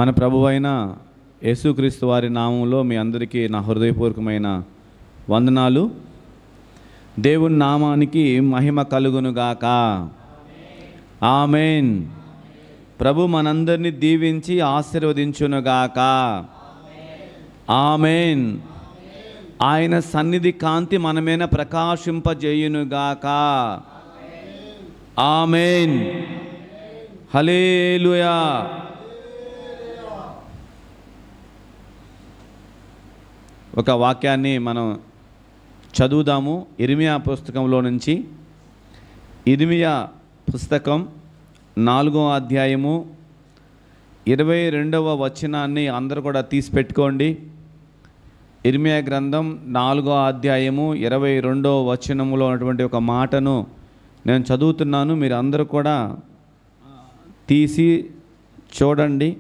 మన ప్రభువైన యేసుక్రీస్తు వారి నామంలో మీ అందరికీ నా హృదయపూర్వకమైన వందనాలు. దేవుని నామానికి మహిమ కలుగునుగాక. ఆమేన్. ప్రభు మనందరినీ దీవించి ఆశీర్వదించునుగాక. ఆమేన్. ఆయన సన్నిధి కాంతి మన మీద ప్రకాశింపజేయునుగాక. ఆమేన్. హల్లెలూయా. ఒక వాక్యాన్ని మనం చదువుదాము. ఇర్మియా పుస్తకంలో నుంచి. ఇర్మియా పుస్తకం 4వ అధ్యాయము 22వ వచనాన్ని అందరూ కూడా తీసి పెట్టుకోండి. ఇర్మియా గ్రంథం 4వ అధ్యాయము 22వ వచనములో ఉన్నటువంటి ఒక మాటను నేను చదువుతున్నాను. మీరు అందరూ కూడా తీసి చూడండి.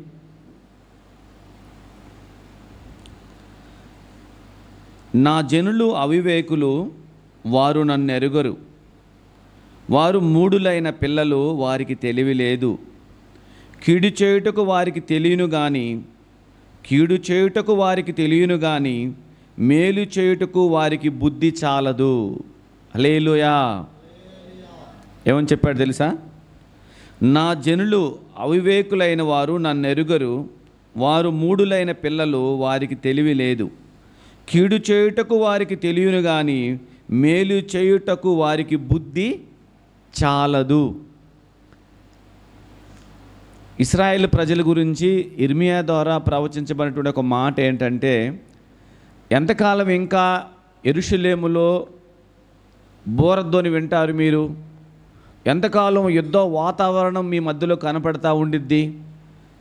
నా జనులు అవివేకులు, వారు నన్ను ఎరుగరు. వారు మూఢులైన పిల్లలు, వారికి తెలివి లేదు. కీడు చేయుటకు వారికి తెలియను గాని మేలు చేయుటకు వారికి బుద్ధి చాలదు. హల్లెలూయా. ఏమని చెప్పాడు తెలుసా? నా జనులు అవివేకులైన వారు నన్ను ఎరుగరు. వారు మూఢులైన పిల్లలు, వారికి తెలివి లేదు. కీడు చేయుటకు వారికి తెలియను గాని మేలు చేయుటకు వారికి బుద్ధి చాలదు. ఇశ్రాయేలు ప్రజల గురించి ఇర్మియా ద్వారా ప్రవచించబడినటువంటి ఒక మాట ఏంటంటే, ఎంతకాలం ఇంకా యెరూషలేములో బోరధ్వని వింటారు మీరు? ఎంతకాలం యుద్ధ వాతావరణం మీ మధ్యలో కనపడతా ఉండిద్ది?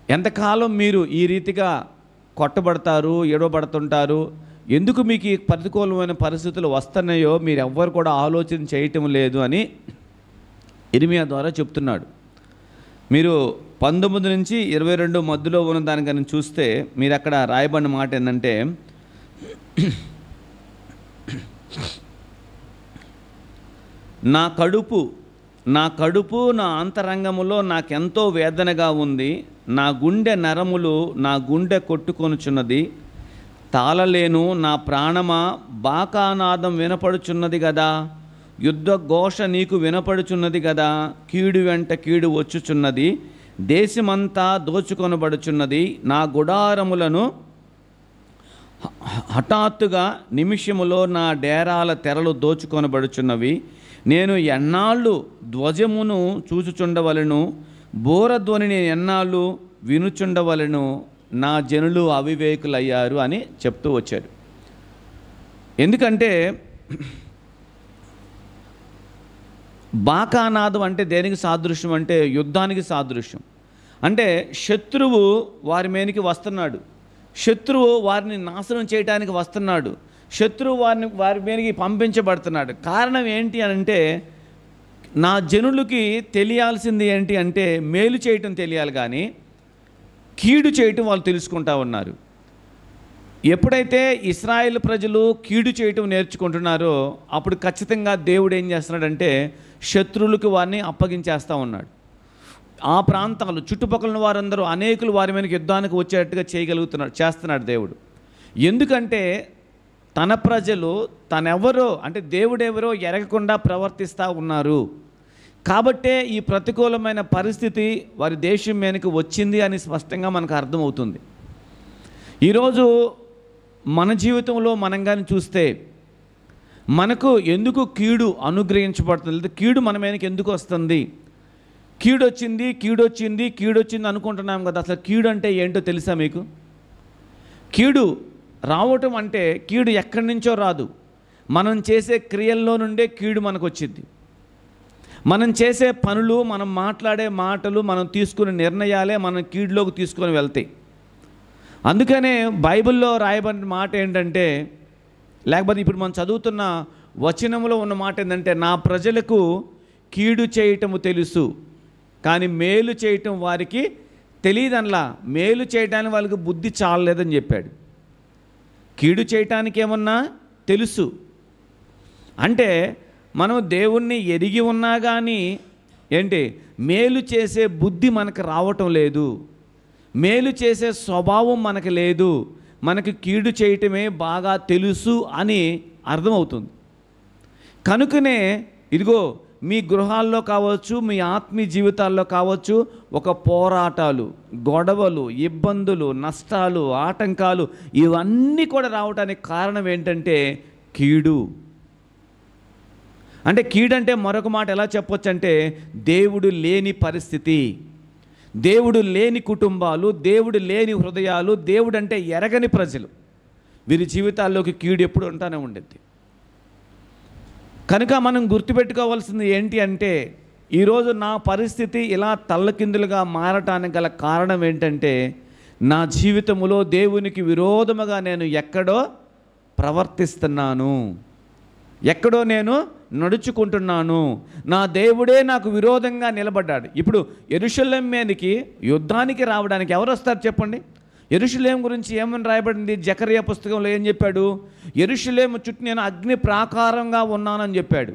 ఎంతకాలం మీరు ఈ రీతిగా కొట్టబడతారు, ఎడవబడుతుంటారు? ఎందుకు మీకు ఈ ప్రతికూలమైన పరిస్థితులు వస్తున్నాయో మీరు ఎవ్వరు కూడా ఆలోచన చేయటం లేదు అని ఇర్మియా ద్వారా చెప్తున్నాడు. మీరు 19 నుంచి 22 మధ్యలో ఉన్న దానికని చూస్తే మీరు అక్కడ రాయబడిన మాట ఏంటంటే, నా కడుపు నా అంతరంగములో నాకెంతో వేదనగా ఉంది. నా గుండె నరములు నా గుండె కొట్టుకొనుచున్నది. తాళలేను నా ప్రాణమా, బాకానాదం వినపడుచున్నది గదా. యుద్ధ ఘోష నీకు వినపడుచున్నది గదా. కీడు వెంట కీడు వచ్చుచున్నది. దేశమంతా దోచుకొనబడుచున్నది. నా గుడారములను హఠాత్తుగా నిమిషములో నా డేరాల తెరలు దోచుకొనబడుచున్నవి. నేను ఎన్నాళ్ళు ధ్వజమును చూచుచుండవలను, బోరధ్వని నేను ఎన్నాళ్ళు వినుచుండవలను. నా జనులు అవివేకులయ్యారు అని చెప్తూ వచ్చారు. ఎందుకంటే బాకానాదం అంటే దేనికి సాదృశ్యం అంటే యుద్ధానికి సాదృశ్యం. అంటే శత్రువు వారి మీదకి వస్తున్నాడు. శత్రువు వారిని నాశనం చేయడానికి వస్తున్నాడు. శత్రువు వారి మీదకి పంపించబడుతున్నాడు. కారణం ఏంటి అని అంటే, నా జనులకి తెలియాల్సింది ఏంటి అంటే మేలు చేయటం తెలియాలి కానీ కీడు చేయటం వాళ్ళు తెలుసుకుంటా ఉన్నారు. ఎప్పుడైతే ఇశ్రాయేల్ ప్రజలు కీడు చేయటం నేర్చుకుంటున్నారో అప్పుడు ఖచ్చితంగా దేవుడు ఏం చేస్తున్నాడంటే శత్రువులకు వారిని అప్పగించేస్తూ ఉన్నాడు. ఆ ప్రాంతాలు చుట్టుపక్కల వారందరూ అనేకులు వారి మీద యుద్ధానికి వచ్చేటట్టుగా చేస్తున్నాడు దేవుడు. ఎందుకంటే తన ప్రజలు తనెవరో అంటే దేవుడెవరో ఎరగకుండా ప్రవర్తిస్తూ ఉన్నారు. కాబట్టే ఈ ప్రతికూలమైన పరిస్థితి వారి దేశం మీదకి వచ్చింది అని స్పష్టంగా మనకు అర్థమవుతుంది. ఈరోజు మన జీవితంలో మనం కానీ చూస్తే మనకు ఎందుకు కీడు అనుగ్రహించబడుతుంది, లేదా కీడు మన మీదకి ఎందుకు వస్తుంది? కీడు వచ్చింది అనుకుంటున్నాం కదా. అసలు కీడు అంటే ఏంటో తెలుసా మీకు? కీడు రావటం అంటే కీడు ఎక్కడి నుంచో రాదు. మనం చేసే క్రియల్లో నుండే కీడు మనకు వచ్చింది. మనం చేసే పనులు, మనం మాట్లాడే మాటలు, మనం తీసుకునే నిర్ణయాలే మనం కీడులోకి తీసుకొని వెళ్తాయి. అందుకనే బైబిల్లో రాయబడిన మాట ఏంటంటే, లేకపోతే ఇప్పుడు మనం చదువుతున్న వచనంలో ఉన్న మాట ఏంటంటే, నా ప్రజలకు కీడు చేయటము తెలుసు కానీ మేలు చేయటం వారికి తెలియదనలా. మేలు చేయడానికి వాళ్ళకి బుద్ధి చాలలేదని చెప్పాడు. కీడు చేయటానికి ఏమన్నా తెలుసు అంటే మనం దేవుణ్ణి ఎరిగి ఉన్నా కానీ ఏంటి మేలు చేసే బుద్ధి మనకు రావటం లేదు. మేలు చేసే స్వభావం మనకు లేదు, మనకి కీడు చేయటమే బాగా తెలుసు అని అర్థమవుతుంది. కనుకనే ఇదిగో మీ గృహాల్లో కావచ్చు, మీ ఆత్మీయ జీవితాల్లో కావచ్చు, ఒక పోరాటాలు, గొడవలు, ఇబ్బందులు, నష్టాలు, ఆటంకాలు ఇవన్నీ కూడా రావడానికి కారణం ఏంటంటే కీడు. అంటే కీడంటే మరొక మాట ఎలా చెప్పొచ్చు అంటే దేవుడు లేని పరిస్థితి, దేవుడు లేని కుటుంబాలు, దేవుడు లేని హృదయాలు, దేవుడు అంటే ఎరగని ప్రజలు, వీరి జీవితాల్లోకి కీడు ఎప్పుడు ఉంటానే ఉండేది. కనుక మనం గుర్తుపెట్టుకోవాల్సింది ఏంటి అంటే ఈరోజు నా పరిస్థితి ఇలా తల్లకిందులుగా మారటానికి గల కారణం ఏంటంటే నా జీవితంలో దేవునికి విరోధముగా నేను ఎక్కడో ప్రవర్తిస్తున్నాను, ఎక్కడో నేను నడుచుకుంటున్నాను, నా దేవుడే నాకు విరోధంగా నిలబడ్డాడు. ఇప్పుడు యెరూషలేం మీదకి యుద్ధానికి రావడానికి ఎవరు వస్తారు చెప్పండి? యెరూషలేం గురించి ఏమని రాయబడింది? జకర్యా పుస్తకంలో ఏం చెప్పాడు? యెరూషలేము చుట్టూ నేను అగ్ని ప్రాకారంగా ఉన్నానని చెప్పాడు.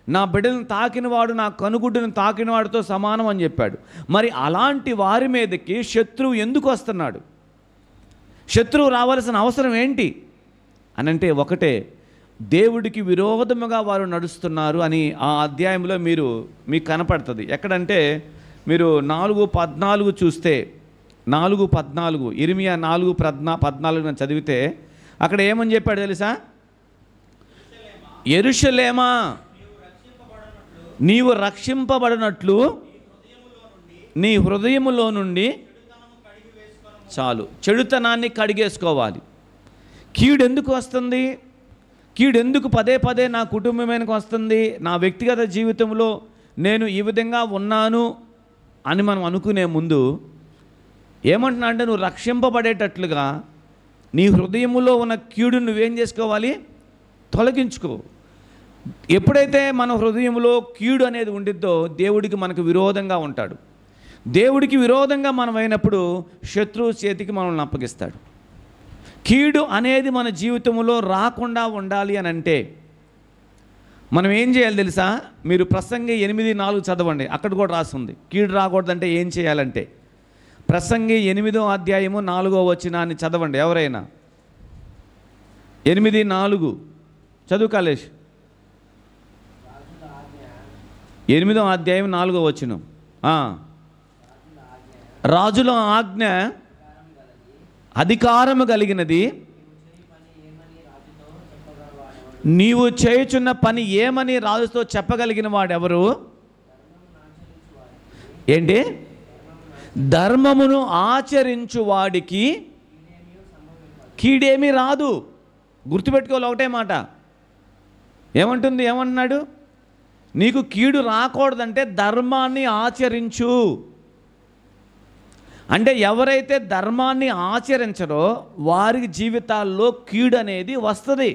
నా బిడ్డలను తాకినవాడు నా కనుగుడ్డును తాకినవాడితో సమానం అని చెప్పాడు. మరి అలాంటి వారి మీదకి శత్రువు ఎందుకు వస్తున్నాడు? శత్రువు రావాల్సిన అవసరం ఏంటి అని అంటే ఒకటే, దేవుడికి విరోధముగా వారు నడుస్తున్నారు అని ఆ అధ్యాయంలో మీకు కనపడుతుంది. ఎక్కడంటే మీరు 4:14 చూస్తే, 4:14 ఇర్మియా 4:14 చదివితే అక్కడ ఏమని చెప్పాడు తెలుసా? యెరూషలేమా నీవు రక్షింపబడినట్లు నీ హృదయములో నుండి చాలు చెడుతనాన్ని కడిగేసుకోవాలి. కీడు ఎందుకు వస్తుంది? కీడు ఎందుకు పదే పదే నా కుటుంబం మీదకి వస్తుంది? నా వ్యక్తిగత జీవితంలో నేను ఈ విధంగా ఉన్నాను అని మనం అనుకునే ముందు ఏమంటున్నా అంటే నువ్వు రక్షింపబడేటట్లుగా నీ హృదయములో ఉన్న కీడు నువ్వేం చేసుకోవాలి? తొలగించుకో. ఎప్పుడైతే మన హృదయంలో కీడు అనేది ఉండిద్దో దేవుడికి మనకు విరోధంగా ఉంటాడు. దేవుడికి విరోధంగా మనం అయినప్పుడు శత్రువు చేతికి మనల్ని అప్పగిస్తాడు. కీడు అనేది మన జీవితంలో రాకుండా ఉండాలి అని అంటే మనం ఏం చేయాలి తెలుసా? మీరు ప్రసంగి 8:4 చదవండి, అక్కడ కూడా రాస్తుంది. కీడు రాకూడదంటే ఏం చేయాలంటే ప్రసంగి 8వ అధ్యాయము 4వ వచనాన్ని చదవండి ఎవరైనా. 8:4 చదువు కాలేష్. 8వ అధ్యాయం 4వ వచనం. రాజుల ఆజ్ఞ అధికారము కలిగినది, నీవు చేయుచున్న పని ఏమని రాజుతో చెప్పగలిగిన వాడెవరు? ఏంటి? ధర్మమును ఆచరించు వాడికి కీడేమీ రాదు. గుర్తుపెట్టుకోవాలి ఒకటే మాట. ఏమంటున్నాడు? నీకు కీడు రాకూడదంటే ధర్మాన్ని ఆచరించు. అంటే ఎవరైతే ధర్మాన్ని ఆచరించరో వారి జీవితాల్లో కీడు అనేది వస్తుంది.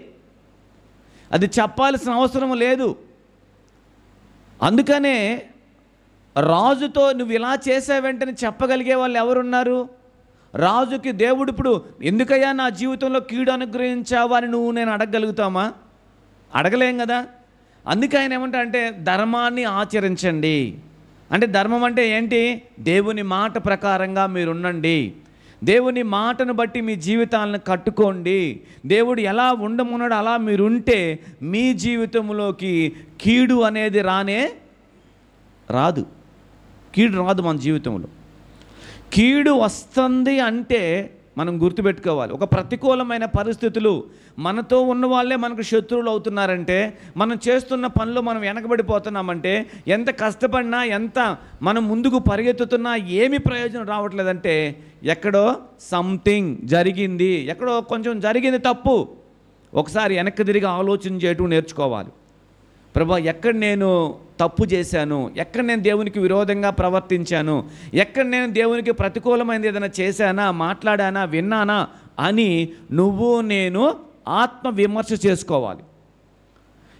అది చెప్పాల్సిన అవసరం లేదు. అందుకనే రాజుతో నువ్వు ఇలా చేసే వెంటనే చెప్పగలిగే వాళ్ళు ఎవరున్నారు? రాజుకి దేవుడు ఇప్పుడు ఎందుకయ్యా నా జీవితంలో కీడు అనుగ్రహించావా అని నేను అడగగలుగుతామా? అడగలేం కదా. అందుకే ఆయన ఏమంటా అంటే ధర్మాన్ని ఆచరించండి. అంటే ధర్మం అంటే ఏంటి? దేవుని మాట ప్రకారంగా మీరు ఉండండి, దేవుని మాటను బట్టి మీ జీవితాలను కట్టుకోండి. దేవుడు ఎలా ఉండమన్నాడు అలా మీరుంటే మీ జీవితంలోకి కీడు అనేది రాదు. కీడు రాదు మన జీవితంలో. కీడు వస్తుంది అంటే మనం గుర్తుపెట్టుకోవాలి. ఒక ప్రతికూలమైన పరిస్థితులు మనతో ఉన్న వాళ్ళే మనకు శత్రువులు అవుతున్నారంటే, మనం చేస్తున్న పనులు మనం వెనకబడిపోతున్నామంటే, ఎంత కష్టపడినా ఎంత మనం ముందుకు పరిగెత్తుతున్నా ఏమి ప్రయోజనం రావట్లేదంటే ఎక్కడో సంథింగ్ జరిగింది, ఎక్కడో కొంచెం జరిగింది తప్పు. ఒకసారి వెనక్కి తిరిగి ఆలోచన చేయటం నేర్చుకోవాలి. ప్రభా, ఎక్కడ నేను తప్పు చేశాను? ఎక్కడ నేను దేవునికి విరోధంగా ప్రవర్తించాను? ఎక్కడ నేను దేవునికి ప్రతికూలమైనది ఏదైనా చేశానా, మాట్లాడానా, విన్నానా అని నేను ఆత్మ విమర్శ చేసుకోవాలి.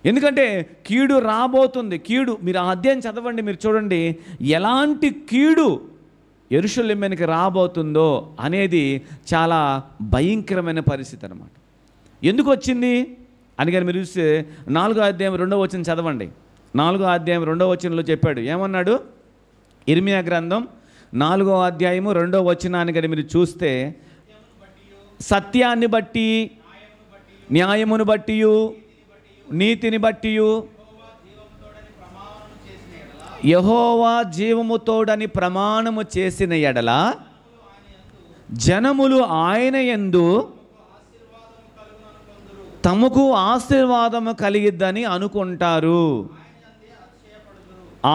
ఎందుకంటే కీడు రాబోతుంది. కీడు మీరు ఆ అధ్యాయం చదవండి, మీరు చూడండి ఎలాంటి కీడు యెరూషలేము మీదకి రాబోతుందో అనేది చాలా భయంకరమైన పరిస్థితి అన్నమాట. ఎందుకు వచ్చింది అని కానీ మీరు చూస్తే 4వ అధ్యాయం 2వ వచనం చదవండి. 4వ అధ్యాయం 2వ వచనంలో చెప్పాడు. ఏమన్నాడు? ఇర్మియా గ్రంథం 4వ అధ్యాయము 2వ వచనాన్ని కనుక మీరు చూస్తే, సత్యాన్ని బట్టి, న్యాయమును బట్టి, నీతిని బట్టి, యెహోవా జీవము తోడని ప్రమాణము చేసిన ఎడల జనములు ఆయన యందు తమకు ఆశీర్వాదము కలిగిద్దని అనుకుంటారు.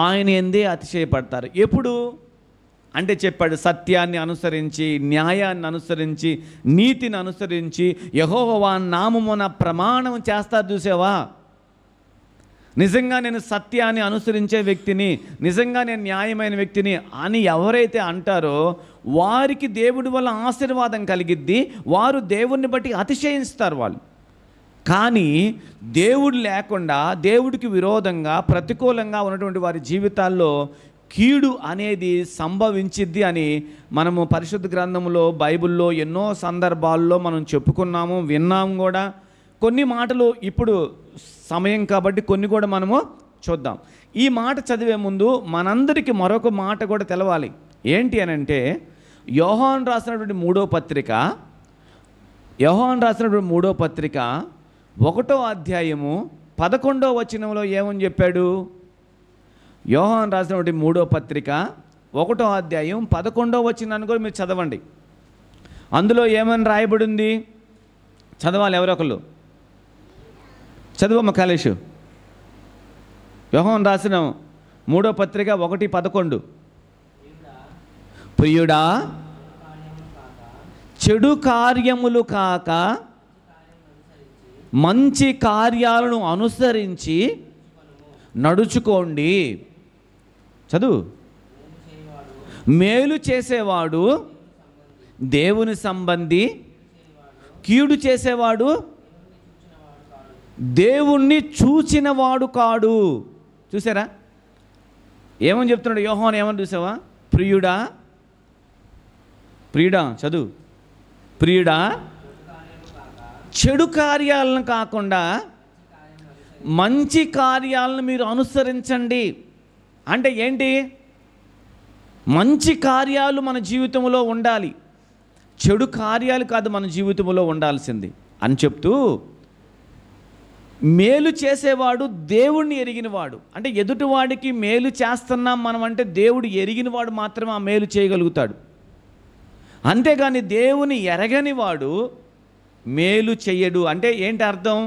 ఆయన యందే అతిశయపడతారు. ఎప్పుడు అంటే చెప్పాడు, సత్యాన్ని అనుసరించి, న్యాయాన్ని అనుసరించి, నీతిని అనుసరించి యెహోవా నామమున ప్రమాణం చేస్తారు. చూసావా, నిజంగా నేను సత్యాన్ని అనుసరించే వ్యక్తిని, నిజంగా నేను న్యాయమైన వ్యక్తిని అని ఎవరైతే అంటారో వారికి దేవుడి వల్ల ఆశీర్వాదం కలిగిద్ది. వారు దేవుడిని బట్టి అతిశయిస్తారు వాళ్ళు. కానీ దేవుడు లేకుండా, దేవుడికి విరోధంగా, ప్రతికూలంగా ఉన్నటువంటి వారి జీవితాల్లో కీడు అనేది సంభవించిద్ది అని మనము పరిశుద్ధ గ్రంథంలో, బైబిల్లో ఎన్నో సందర్భాల్లో మనం చెప్పుకున్నాము, విన్నాము కూడా. కొన్ని మాటలు ఇప్పుడు సమయం కాబట్టి కొన్ని కూడా మనము చూద్దాం. ఈ మాట చదివే ముందు మనందరికీ మరొక మాట కూడా తెలవాలి. ఏంటి అని అంటే, యోహాను రాసినటువంటి 3వ పత్రిక 1వ అధ్యాయము 11వ వచనంలో ఏమని చెప్పాడు? యోహాను రాసినటువంటి 3వ పత్రిక 1వ అధ్యాయం 11వ వచనాన్ని కూడా మీరు చదవండి. అందులో ఏమని రాయబడింది? చదవాలి ఎవరొకళ్ళు. చదువమ్మ కాళేషు. యోహాను రాసిన 3వ పత్రిక 1:11. ప్రియుడా, చెడు కార్యములు కాక మంచి కార్యాలను అనుసరించి నడుచుకోండి. చదువు. మేలు చేసేవాడు దేవుని సంబంధి, కీడు చేసేవాడు దేవుణ్ణి చూచినవాడు కాడు. చూసారా ఏమని చెప్తున్నాడు యోహాను? ఏమని చూసావా? ప్రియుడా, ప్రియుడా, చదువు. ప్రియుడా, చెడు కార్యాలను కాకుండా మంచి కార్యాలను మీరు అనుసరించండి. అంటే ఏంటి? మంచి కార్యాలు మన జీవితంలో ఉండాలి, చెడు కార్యాలు కాదు మన జీవితంలో ఉండాల్సింది అని చెప్తూ, మేలు చేసేవాడు దేవుణ్ణి ఎరిగినవాడు. అంటే ఎదుటివాడికి మేలు చేస్తున్నాం మనం అంటే దేవుడు ఎరిగినవాడు మాత్రమే ఆ మేలు చేయగలుగుతాడు. అంతేగాని దేవుని ఎరగనివాడు మేలు చెయ్యడు. అంటే ఏంటి అర్థం?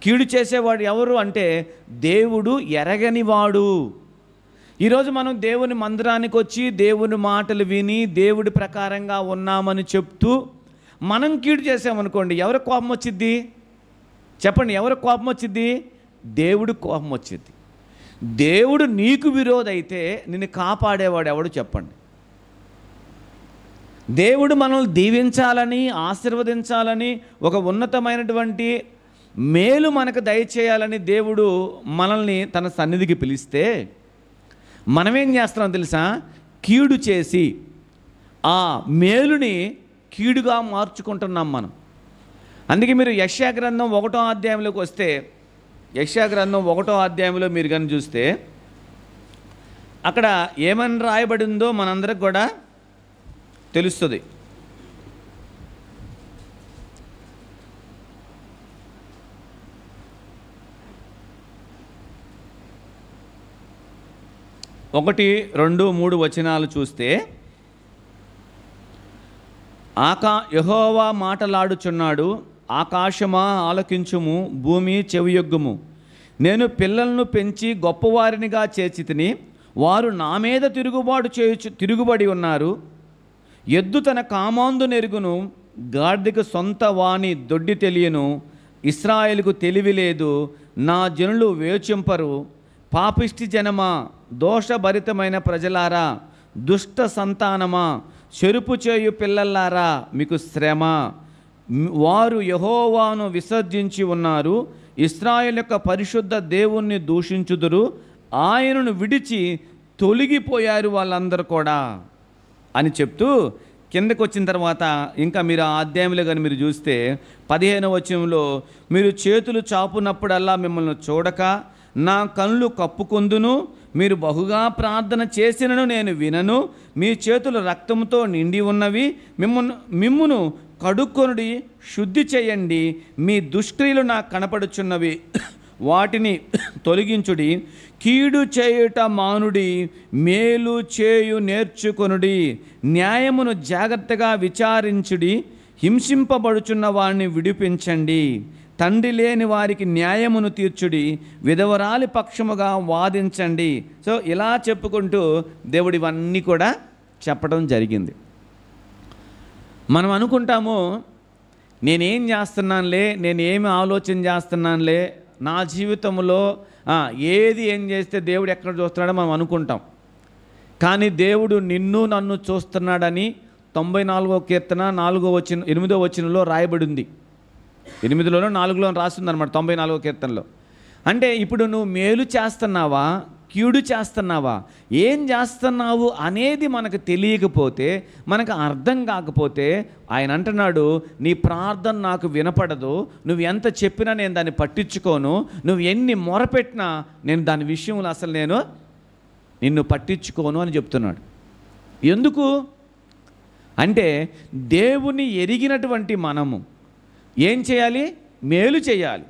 కీడు చేసేవాడు ఎవరు అంటే దేవుడు ఎరగనివాడు. ఈరోజు మనం దేవుని మందిరానికి వచ్చి దేవుని మాటలు విని దేవుడి ప్రకారంగా ఉన్నామని చెప్తూ మనం కీడు చేసామనుకోండి, ఎవరి కోపం వచ్చిద్ది? చెప్పండి, ఎవరి కోపం వచ్చింది? దేవుడి కోపం వచ్చింది. దేవుడు నీకు విరోధైతే నిన్ను కాపాడేవాడు ఎవడు చెప్పండి? దేవుడు మనల్ని దీవించాలని, ఆశీర్వదించాలని, ఒక ఉన్నతమైనటువంటి మేలు మనకు దయచేయాలని దేవుడు మనల్ని తన సన్నిధికి పిలిస్తే మనమేం చేస్తున్నాం తెలుసా? కీడు చేసి ఆ మేలుని కీడుగా మార్చుకుంటున్నాం మనం. అందుకే మీరు యెషయా గ్రంథం 1వ అధ్యాయంలోకి వస్తే, యెషయా గ్రంథం 1వ అధ్యాయంలో మీరు కానీ చూస్తే అక్కడ ఏమని రాయబడిందో మనందరికి కూడా తెలుస్తుంది. ఒకటి, 2, 3 వచనాలు చూస్తే, యెహోవా మాటలాడుచున్నాడు, ఆకాశమా ఆలకించుము, భూమి చెవియొగ్గుము. నేను పిల్లలను పెంచి గొప్పవారినిగా చేర్చితిని, వారు నా మీద తిరుగుబడి ఉన్నారు. ఎద్దు తన కామాందు నెరుగును, గాడిదకు సొంత వాణి దొడ్డి తెలియను. ఇశ్రాయేలుకు తెలివి లేదు, నా జనులు వేచింపరు. పాపిష్టి జనమా, దోషభరితమైన ప్రజలారా, దుష్ట సంతానమా, చెరుపు చేయు పిల్లలారా, మీకు శ్రమ. వారు యెహోవాను విసర్జించి ఉన్నారు, ఇశ్రాయేలు యొక్క పరిశుద్ధ దేవుణ్ణి దూషించుదురు, ఆయనను విడిచి తొలగిపోయారు వాళ్ళందరూ కూడా అని చెప్తూ కిందకు వచ్చిన తర్వాత ఇంకా మీరు ఆ అధ్యాయంలో కానీ మీరు చూస్తే 15వ వచనంలో, మీరు చేతులు చాపునప్పుడల్లా మిమ్మల్ని చూడక నా కళ్ళు కప్పుకొందును, మీరు బహుగా ప్రార్థన చేసినను నేను వినను. మీ చేతులు రక్తంతో నిండి ఉన్నవి. మిమ్మును కడుక్కొనుడి, శుద్ధి చేయండి. మీ దుష్క్రియలు నాకు కనపడుచున్నవి, వాటిని తొలగించుడి. కీడు చేయుట మానుడి, మేలు చేయు నేర్చుకొనుడి. న్యాయమును జాగ్రత్తగా విచారించుడి, హింసింపబడుచున్న వారిని విడిపించండి. తండ్రి లేని వారికి న్యాయమును తీర్చుడి, విధవరాలి పక్షముగా వాదించండి. సో ఇలా చెప్పుకుంటూ దేవుడు ఇవన్నీ కూడా చెప్పడం జరిగింది. మనం అనుకుంటాము, నేనేం చేస్తున్నానులే, నేనేమి ఆలోచన చేస్తున్నానులే, నా జీవితంలో ఏం చేస్తే దేవుడు ఎక్కడ చూస్తున్నాడో మనం అనుకుంటాం. కానీ దేవుడు నిన్ను నన్ను చూస్తున్నాడని 94వ కీర్తన 8వ వచనంలో రాయబడి ఉంది. 8లోనో 4లో రాస్తుంది అనమాట 94వ కీర్తనలో. అంటే ఇప్పుడు నువ్వు మేలు చేస్తున్నావా, కీడు చేస్తున్నావా, ఏం చేస్తున్నావు అనేది మనకు తెలియకపోతే, మనకు అర్థం కాకపోతే, ఆయన అంటున్నాడు, నీ ప్రార్థన నాకు వినపడదు, నువ్వు ఎంత చెప్పినా నేను దాన్ని పట్టించుకోను, నువ్వు ఎన్ని మొరపెట్టినా నేను దాని విషయంలో అసలు నేను నిన్ను పట్టించుకోను అని చెప్తున్నాడు. ఎందుకు అంటే, దేవుని ఎరిగినటువంటి మనము ఏం చేయాలి? మేలు చేయాలి.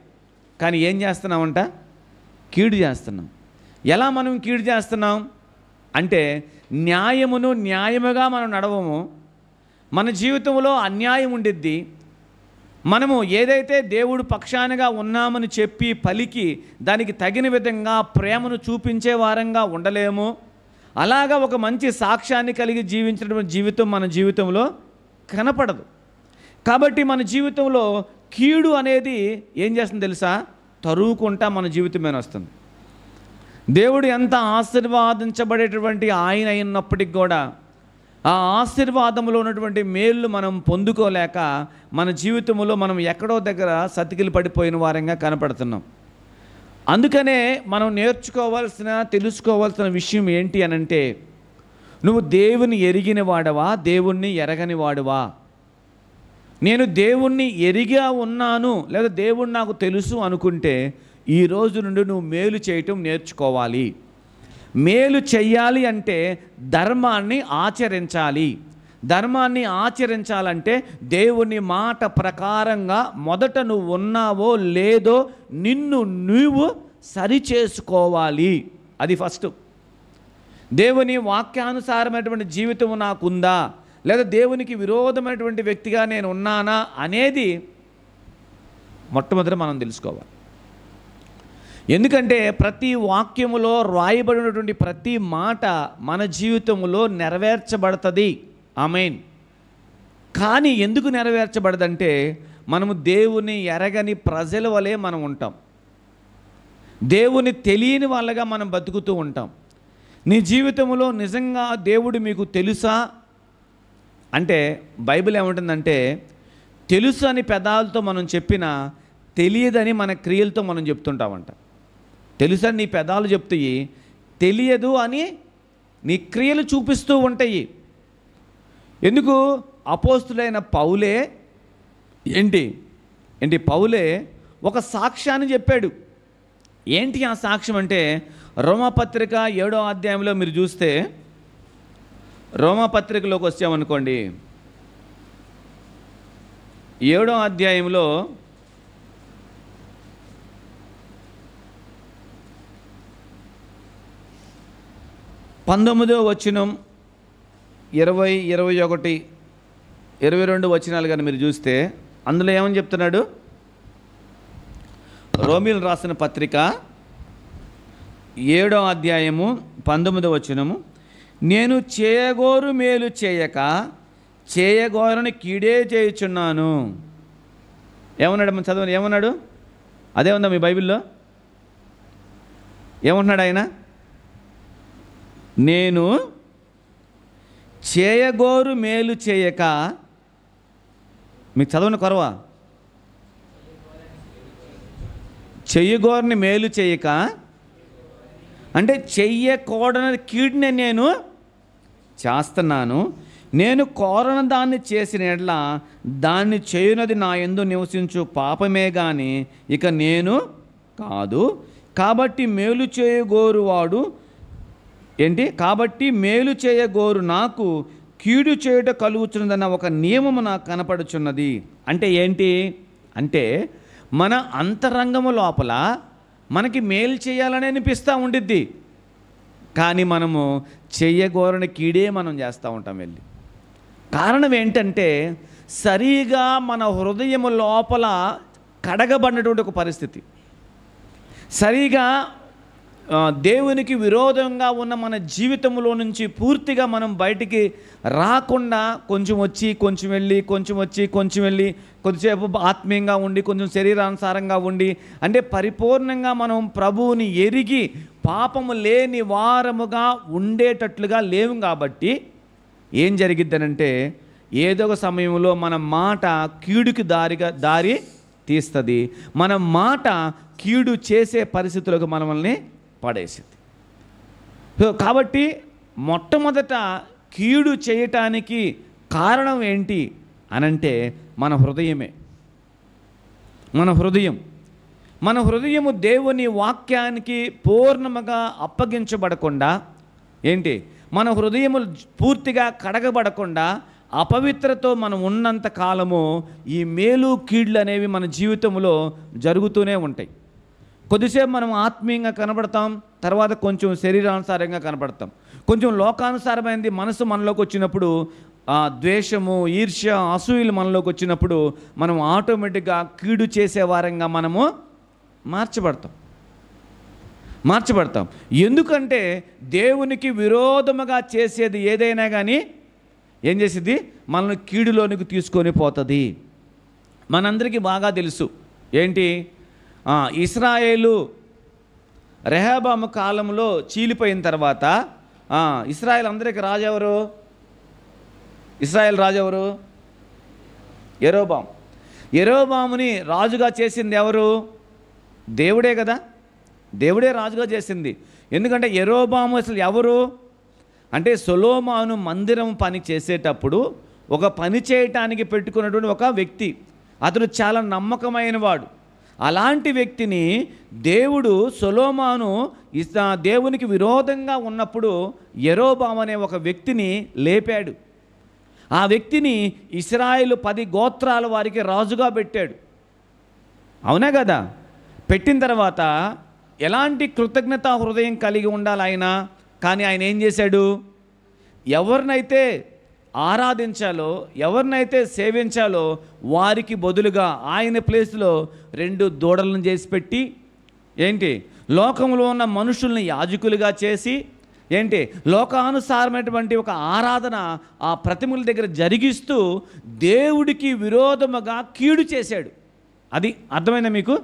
కానీ ఏం చేస్తున్నామంట? కీడు చేస్తున్నాం. ఎలా మనం కీడు చేస్తున్నాం అంటే, న్యాయముగా మనం నడవము. మన జీవితంలో అన్యాయం ఉండిద్ది. మనము ఏదైతే దేవుడు పక్షానగా ఉన్నామని చెప్పి పలికి దానికి తగిన విధంగా ప్రేమను చూపించే వారంగా ఉండలేము. అలాగా ఒక మంచి సాక్ష్యాన్ని కలిగి జీవించినటువంటి జీవితం మన జీవితంలో కనపడదు. కాబట్టి మన జీవితంలో కీడు అనేది ఏం చేస్తుంది తెలుసా? తరువుకుంటా మన జీవితం మీద వస్తుంది. దేవుడు ఎంత ఆశీర్వాదించబడేటువంటి ఆయన అయినప్పటికి కూడా ఆ ఆశీర్వాదంలో ఉన్నటువంటి మేళ్ళు మనం పొందుకోలేక మన జీవితంలో మనం ఎక్కడో దగ్గర సతికిలు పడిపోయిన వారంగా కనపడుతున్నాం. అందుకనే మనం తెలుసుకోవాల్సిన విషయం ఏంటి అనంటే, నువ్వు దేవుని ఎరిగిన వాడవా, దేవుణ్ణి ఎరగని వాడువా? నేను దేవుణ్ణి ఎరిగా ఉన్నాను లేదా దేవుడు నాకు తెలుసు అనుకుంటే, ఈ రోజు నుండి నువ్వు మేలు చేయటం నేర్చుకోవాలి. మేలు చెయ్యాలి అంటే ధర్మాన్ని ఆచరించాలి. ధర్మాన్ని ఆచరించాలంటే దేవుని మాట ప్రకారంగా మొదట నువ్వు ఉన్నావో లేదో నిన్ను నువ్వు సరిచేసుకోవాలి. అది ఫస్ట్. దేవుని వాక్యానుసారమైనటువంటి జీవితం నాకుందా, లేదా దేవునికి విరోధమైనటువంటి వ్యక్తిగా నేను ఉన్నానా అనేది మొట్టమొదట మనం తెలుసుకోవాలి. ఎందుకంటే ప్రతి వాక్యములో రాయబడినటువంటి ప్రతి మాట మన జీవితంలో నెరవేర్చబడుతుంది. ఆమేన్. కానీ ఎందుకు నెరవేర్చబడదంటే, మనము దేవుని ఎరగని ప్రజల వలె మనం ఉంటాం. దేవుని తెలియని వాళ్ళగా మనం బతుకుతూ ఉంటాం. నీ జీవితంలో నిజంగా దేవుడు మీకు తెలుసా అంటే, బైబిల్ ఏముంటుందంటే, తెలుసు అని పెదాలతో మనం చెప్పినా తెలియదని మన క్రియలతో మనం చెప్తుంటామంట. తెలుసు అని నీ పెదాలు చెప్తాయి, తెలియదు అని నీ క్రియలు చూపిస్తూ ఉంటాయి. ఎందుకు? అపోస్తులైన పౌలే పౌలే ఒక సాక్ష్యాన్ని చెప్పాడు. ఏంటి ఆ సాక్ష్యం అంటే, రోమాపత్రిక 7వ అధ్యాయంలో మీరు చూస్తే, రోమాపత్రికలోకి వచ్చామనుకోండి, 7వ అధ్యాయంలో 19వ వచనం, 20, 21, 22 వచనాలు కానీ మీరు చూస్తే, అందులో ఏమని చెప్తున్నాడు? రోమీయులు రాసిన పత్రిక 7వ అధ్యాయము 19వ వచనము, నేను చేయగోరు మేలు చేయక చేయగోరని కీడే చేయుచున్నాను. ఏమన్నాడు? మనం చదవండి, ఏమన్నాడు? అదే ఉందా మీ బైబిల్లో? ఏమంటున్నాడు ఆయన? నేను చేయగోరు మేలు చేయక, మీకు చదవని కొరవా? చెయ్యగోరని మేలు చేయక అంటే చెయ్యకూడని కీడుని నేను చేస్తున్నాను. నేను కోరన దాన్ని చేసిన ఎడల దాన్ని చేయునది నా యందు నివసించు పాపమే కానీ ఇక నేను కాదు. కాబట్టి మేలు చేయగోరువాడు ఏంటి? కాబట్టి మేలు చేయగోరు నాకు కీడు చేయుట కలుగుతున్నదన్న ఒక నియమము నాకు కనపడుచున్నది. అంటే ఏంటి అంటే, మన అంతరంగము లోపల మనకి మేలు చేయాలని అనిపిస్తూ ఉండిద్ది, కానీ మనము చెయ్యగోరని కీడే మనం చేస్తూ ఉంటాం వెళ్ళి. కారణం ఏంటంటే, సరిగా మన హృదయము లోపల కడగబడినటువంటి ఒక పరిస్థితి, సరిగా దేవునికి విరోధంగా ఉన్న మన జీవితంలో నుంచి పూర్తిగా మనం బయటికి రాకుండా కొంచెం వచ్చి కొంచెం వెళ్ళి, కొంచెం వచ్చి కొంచెం వెళ్ళి, కొద్దిసేపు ఆత్మీయంగా ఉండి, కొంచెం శరీరానుసారంగా ఉండి, అంటే పరిపూర్ణంగా మనం ప్రభువుని ఎరిగి పాపము లేని వారముగా ఉండేటట్లుగా లేవు. కాబట్టి ఏం జరిగిద్దనంటే, ఏదో ఒక సమయంలో మన మాట కీడుకి దారి తీస్తుంది, మన మాట కీడు చేసే పరిస్థితులకు మనల్ని పడేసింది. కాబట్టి మొట్టమొదట కీడు చేయటానికి కారణం ఏంటి అనంటే మన హృదయమే. మన హృదయము దేవుని వాక్యానికి పూర్ణముగా అప్పగించబడకుండా, ఏంటి, మన హృదయము పూర్తిగా కడగబడకుండా అపవిత్రతో మనం ఉన్నంత కాలము ఈ మేలు కీళ్ళు అనేవి మన జీవితంలో జరుగుతూనే ఉంటాయి. కొద్దిసేపు మనం ఆత్మీయంగా కనబడతాం, తర్వాత కొంచెం శరీరానుసారంగా కనబడతాం. కొంచెం లోకానుసారమైనది మనసు మనలోకి వచ్చినప్పుడు, ద్వేషము, ఈర్ష్య, అసూయలు మనలోకి వచ్చినప్పుడు మనం ఆటోమేటిక్గా కీడు చేసేవారంగా మనము మార్చబడతాం. ఎందుకంటే దేవునికి విరోధముగా చేసేది ఏదైనా కానీ ఏం చేసేది, మనల్ని కీడులోనికి తీసుకొని పోతుంది. మనందరికీ బాగా తెలుసు ఏంటి, ఇశ్రాయేలు రెహబాము కాలంలో చీలిపోయిన తర్వాత ఇశ్రాయేల్ అందరికి రాజెవరు? ఇశ్రాయేల్ రాజెవరు? యెరోబాము. యెరోబాముని రాజుగా చేసింది ఎవరు? దేవుడే కదా, దేవుడే రాజుగా చేసింది. ఎందుకంటే యెరోబాము అసలు ఎవరు అంటే, సొలొమోను మందిరం పని చేసేటప్పుడు ఒక పని చేయటానికి పెట్టుకున్నటువంటి ఒక వ్యక్తి, అతడు చాలా నమ్మకమైన వాడు. అలాంటి వ్యక్తిని దేవుడు, సొలొమోను దేవునికి విరోధంగా ఉన్నప్పుడు యెరోబాము అనే ఒక వ్యక్తిని లేపాడు. ఆ వ్యక్తిని ఇశ్రాయేలు 10 గోత్రాల వారికి రాజుగా పెట్టాడు. అవునా కదా? పెట్టిన తర్వాత ఎలాంటి కృతజ్ఞతా హృదయం కలిగి ఉండాలి ఆయన. కానీ ఆయన ఏం చేశాడు, ఎవరినైతే ఆరాధించాలో, ఎవరినైతే సేవించాలో వారికి బదులుగా ఆయన ప్లేస్లో 2 దూడలను చేసి పెట్టి, ఏంటి, లోకంలో ఉన్న మనుషుల్ని యాజకులుగా చేసి, ఏంటి, లోకానుసారమైనటువంటి ఒక ఆరాధన ఆ ప్రతిమల దగ్గర జరిగిస్తూ దేవుడికి విరోధముగా కీడు చేశాడు. అది అర్థమైందా మీకు?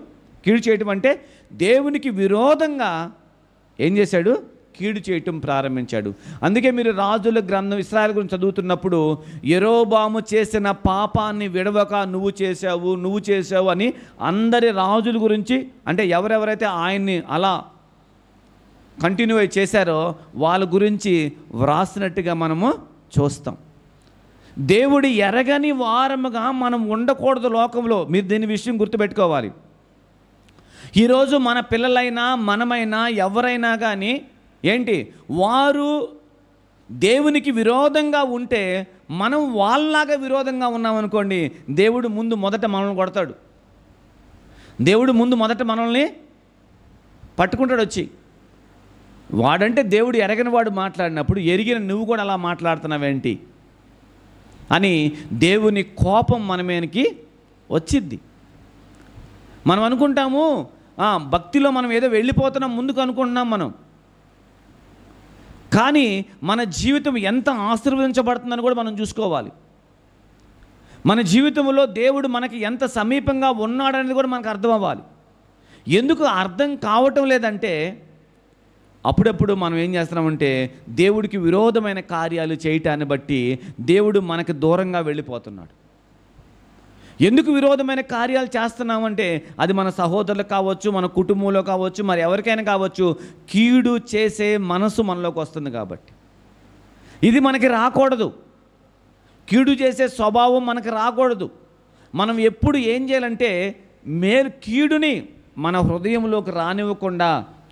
కీడు చేయటం అంటే దేవునికి విరోధంగా ఏం చేశాడు, కీడు చేయటం ప్రారంభించాడు. అందుకే మీరు రాజుల గ్రంథం ఇశ్రాయేలు గురించి చదువుతున్నప్పుడు యెరోబాము చేసిన పాపాన్ని విడవక నువ్వు చేశావు అని అందరి రాజుల గురించి, అంటే ఎవరెవరైతే ఆయన్ని అలా కంటిన్యూ చేశారో వాళ్ళ గురించి వ్రాసినట్టుగా మనము చూస్తాం. దేవుడు ఎరగని వారముగా మనం ఉండకూడదు లోకంలో. మీరు దీని విషయం గుర్తుపెట్టుకోవాలి. ఈరోజు మన పిల్లలైనా మనమైనా ఎవరైనా కానీ ఏంటి, వారు దేవునికి విరోధంగా ఉంటే మనం వాళ్ళలాగా విరోధంగా ఉన్నామనుకోండి, దేవుడు ముందు మొదట మనల్ని కొడతాడు. దేవుడు ముందు మొదట మనల్ని పట్టుకుంటాడు వచ్చి. వాడంటే దేవుడు ఎరగని వాడు మాట్లాడినప్పుడు, ఎరిగిన నువ్వు కూడా అలా మాట్లాడుతున్నావేంటి అని దేవుని కోపం మన మీదకి వచ్చిద్ది. మనం అనుకుంటాము భక్తిలో మనం ఏదో వెళ్ళిపోతున్నాం ముందుకు అనుకుంటున్నాం మనం, కానీ మన జీవితం ఎంత ఆశీర్వదించబడుతుందని కూడా మనం చూసుకోవాలి. మన జీవితంలో దేవుడు మనకి ఎంత సమీపంగా ఉన్నాడనేది కూడా మనకు అర్థం అవ్వాలి. ఎందుకు అర్థం కావటం లేదంటే, అప్పుడప్పుడు మనం ఏం చేస్తున్నామంటే దేవుడికి విరోధమైన కార్యాలు చేయటాన్ని బట్టి దేవుడు మనకు దూరంగా వెళ్ళిపోతున్నాడు. ఎందుకు విరోధమైన కార్యాలు చేస్తున్నామంటే అది మన సహోదరులు కావచ్చు, మన కుటుంబంలో కావచ్చు, మరి ఎవరికైనా కావచ్చు, కీడు చేసే మనసు మనలోకి వస్తుంది కాబట్టి. ఇది మనకి రాకూడదు. కీడు చేసే స్వభావం మనకు రాకూడదు. మనం ఎప్పుడు ఏం చేయాలంటే కీడుని మన హృదయంలోకి రానివ్వకుండా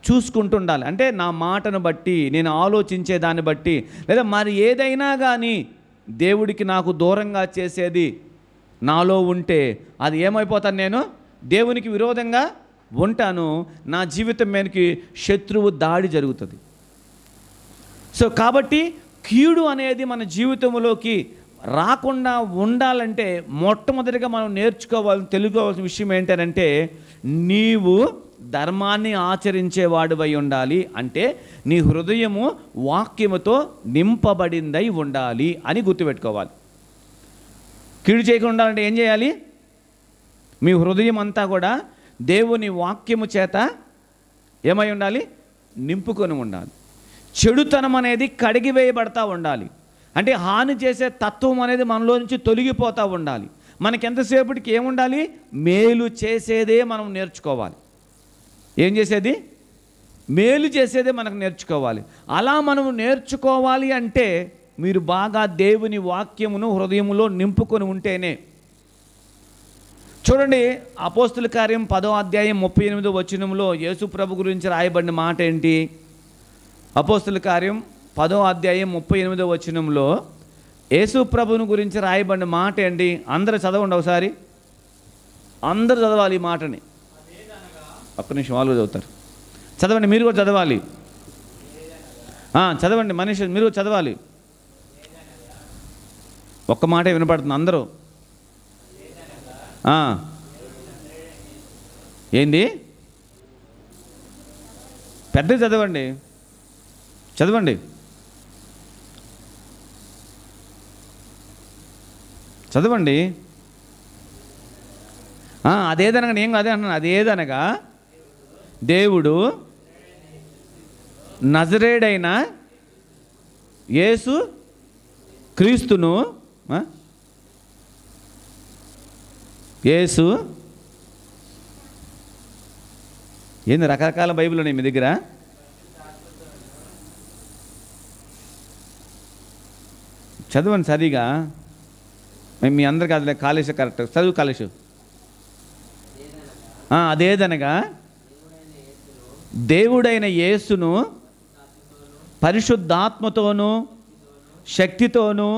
చూసుకుంటూ ఉండాలి. అంటే నా మాటను బట్టి, నేను ఆలోచించే దాన్ని బట్టి, లేదా మరి ఏదైనా కానీ దేవుడికి నాకు దూరంగా చేసేది నాలో ఉంటే అది ఏమైపోతాను, నేను దేవునికి విరోధంగా ఉంటాను. నా జీవితం మీదకి శత్రువు దాడి జరుగుతుంది. సో కాబట్టి కీడు అనేది మన జీవితంలోకి రాకుండా ఉండాలంటే మొట్టమొదటిగా మనం తెలుసుకోవాల్సిన విషయం ఏంటంటే, నీవు ధర్మాన్ని ఆచరించేవాడివై ఉండాలి. అంటే నీ హృదయము వాక్యముతో నింపబడిందై ఉండాలి అని గుర్తుపెట్టుకోవాలి. కీడు చేయకుండా ఉండాలంటే ఏం చేయాలి? మీ హృదయం అంతా కూడా దేవుని వాక్యము చేత ఏమై ఉండాలి? నింపుకొని ఉండాలి. చెడుతనం అనేది కడిగివేయబడతా ఉండాలి. అంటే హాని చేసే తత్వం అనేది మనలో నుంచి తొలగిపోతూ ఉండాలి. మనకి ఎంతసేపటికి ఏముండాలి? మేలు చేసేదే మనం నేర్చుకోవాలి. ఏం చేసేది? మేలు చేసేదే మనకు నేర్చుకోవాలి. అలా మనము నేర్చుకోవాలి అంటే మీరు బాగా దేవుని వాక్యమును హృదయములో నింపుకొని ఉంటేనే. చూడండి, అపోస్తుల కార్యం 10వ అధ్యాయం 38వ వచనంలో యేసు ప్రభు గురించి రాయబడిన మాట ఏంటి? అపోస్తుల కార్యం 10వ అధ్యాయం 38వ వచనంలో యేసు ప్రభుని గురించి రాయబడిన మాట ఏంటి? అందరూ చదవండి ఒకసారి. అందరూ చదవాలి ఈ మాటని. ఒక్క నిమిషం, వాళ్ళు చదువుతారు. చదవండి, మీరు కూడా చదవాలి. చదవండి మనిషి, మీరు చదవాలి. ఒక్క మాటే వినపడుతుంది అందరూ. ఏంది? పెద్దది చదవండి, చదవండి. చదవండి. అదేదనగా, నేను అదే అన్నాను. అదేదనగా దేవుడు నజరేయుడైన యేసు క్రీస్తును యేసు ఏంది రకరకాల బైబిల్ ఉన్నాయి మీ దగ్గర? చదవండి సరిగా. మీ అందరికి అది కాలేజ్ కరెక్ట్ చదువు. కాలేజ్ అదేదనగా దేవుడైన యేసును పరిశుద్ధాత్మతోనూ శక్తితోనూ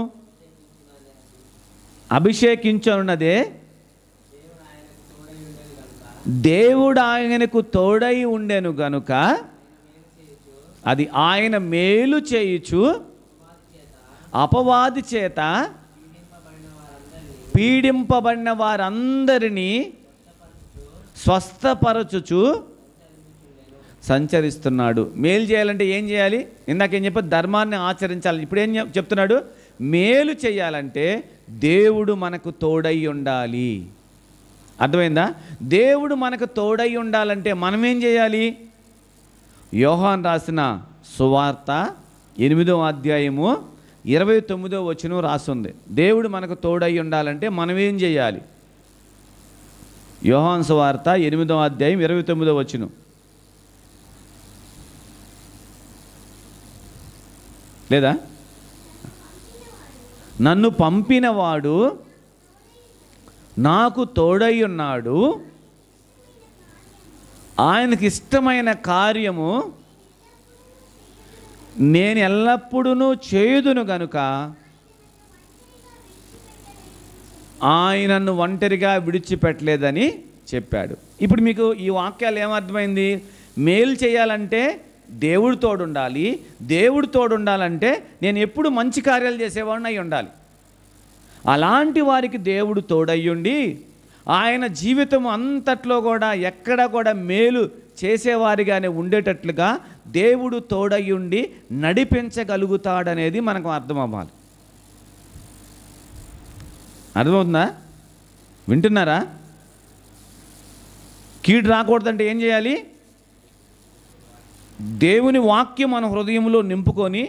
అభిషేకించున్నదే దేవుడు ఆయనకు తోడై ఉండెను గనుక అది ఆయన మేలు చేయుచు అపవాది చేత పీడింపబడిన వారందరినీ స్వస్థపరచుచు సంచరిస్తున్నాడు. మేలు చేయాలంటే ఏం చేయాలి? ఇందాకేం చెప్పి ధర్మాన్ని ఆచరించాలి. ఇప్పుడు ఏం చెప్తున్నాడు? మేలు చేయాలంటే దేవుడు మనకు తోడై ఉండాలి. అర్థమైందా? దేవుడు మనకు తోడై ఉండాలంటే మనం ఏం చేయాలి? యోహాను రాసిన సువార్త 8వ అధ్యాయము 29వ వచనం రాస్తుంది. దేవుడు మనకు తోడై ఉండాలంటే మనం ఏం చేయాలి? యోహాను సువార్త 8వ అధ్యాయం 29వ వచనం. లేదా? నన్ను పంపినవాడు నాకు తోడై ఉన్నాడు, ఆయనకి ఇష్టమైన కార్యము నేను ఎల్లప్పుడూ చేయుదును గనుక ఆయనను ఒంటరిగా విడిచిపెట్టలేదని చెప్పాడు. ఇప్పుడు మీకు ఈ వాక్యాలు ఏమర్థమైంది? మేలు చేయాలంటే దేవుడు తోడుండాలి. దేవుడు తోడుండాలంటే నేను ఎప్పుడు మంచి కార్యాలు చేసేవాడిని అయి ఉండాలి. అలాంటి వారికి దేవుడు తోడయ్యుండి ఆయన జీవితం అంతట్లో కూడా ఎక్కడ కూడా మేలు చేసేవారిగానే ఉండేటట్లుగా దేవుడు తోడయ్యుండి నడిపించగలుగుతాడనేది మనకు అర్థం అవ్వాలి. అర్థమవుతుందా? వింటున్నారా? కీడు రాకూడదంటే ఏం చేయాలి? దేవుని వాక్యం మన హృదయంలో నింపుకొని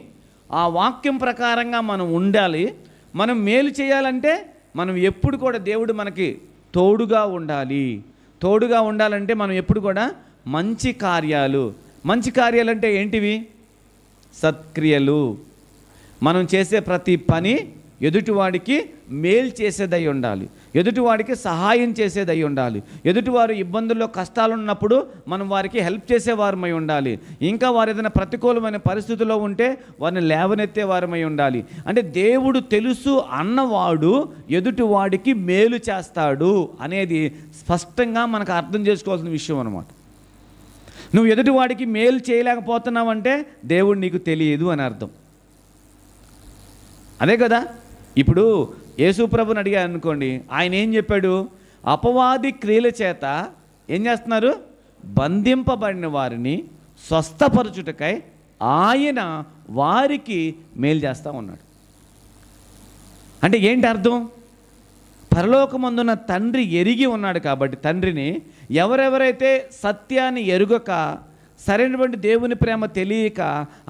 ఆ వాక్యం ప్రకారంగా మనం ఉండాలి. మనం మేలు చేయాలంటే మనం ఎప్పుడు కూడా దేవుడు మనకి తోడుగా ఉండాలి. తోడుగా ఉండాలంటే మనం ఎప్పుడు కూడా మంచి కార్యాలు అంటే ఏంటివి? సత్క్రియలు. మనం చేసే ప్రతి పని ఎదుటివాడికి మేలు చేసేదై ఉండాలి, ఎదుటివాడికి సహాయం చేసేదై ఉండాలి, ఎదుటివారు ఇబ్బందుల్లో కష్టాలు ఉన్నప్పుడు మనం వారికి హెల్ప్ చేసేవారమై ఉండాలి, ఇంకా వారు ఏదైనా ప్రతికూలమైన పరిస్థితుల్లో ఉంటే వారిని లేవనెత్తే వారమై ఉండాలి. అంటే దేవుడు తెలుసు అన్నవాడు ఎదుటివాడికి మేలు చేస్తాడు అనేది స్పష్టంగా మనకు అర్థం చేసుకోవాల్సిన విషయం అన్నమాట. నువ్వు ఎదుటివాడికి మేలు చేయలేకపోతున్నావంటే దేవుడు నీకు తెలియదు అని అర్థం. అదే కదా. ఇప్పుడు యేసుప్రభుని అడిగా అనుకోండి, ఆయన ఏం చెప్పాడు? అపవాది క్రియల చేత ఏం చేస్తున్నారు? బంధింపబడిన వారిని స్వస్థపరచుటకై ఆయన వారికి మేలు చేస్తూ ఉన్నాడు. అంటే ఏంటి అర్థం? పరలోకమందున్న తండ్రి ఎరిగి ఉన్నాడు కాబట్టి తండ్రిని ఎవరెవరైతే సత్యాన్ని ఎరుగక సరైనటువంటి దేవుని ప్రేమ తెలియక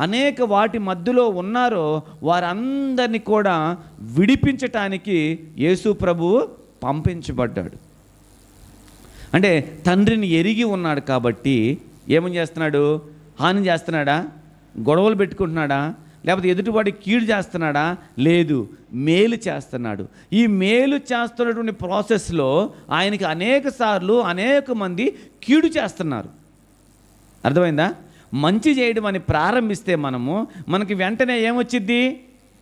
అనేక వాటి మధ్యలో ఉన్నారో వారందరినీ కూడా విడిపించటానికి యేసు ప్రభువు పంపించబడ్డాడు. అంటే తండ్రిని ఎరిగి ఉన్నాడు కాబట్టి ఏమని చేస్తున్నాడు? హాని చేస్తున్నాడా? గొడవలు పెట్టుకుంటున్నాడా? లేకపోతే ఎదుటివాడికి కీడు చేస్తున్నాడా? లేదు, మేలు చేస్తున్నాడు. ఈ మేలు చేస్తున్నటువంటి ప్రాసెస్లో ఆయనకి అనేక సార్లు అనేక మంది కీడు చేస్తున్నారు. అర్థమైందా? మంచి చేయడం అని ప్రారంభిస్తే మనకి వెంటనే ఏమొచ్చిద్ది?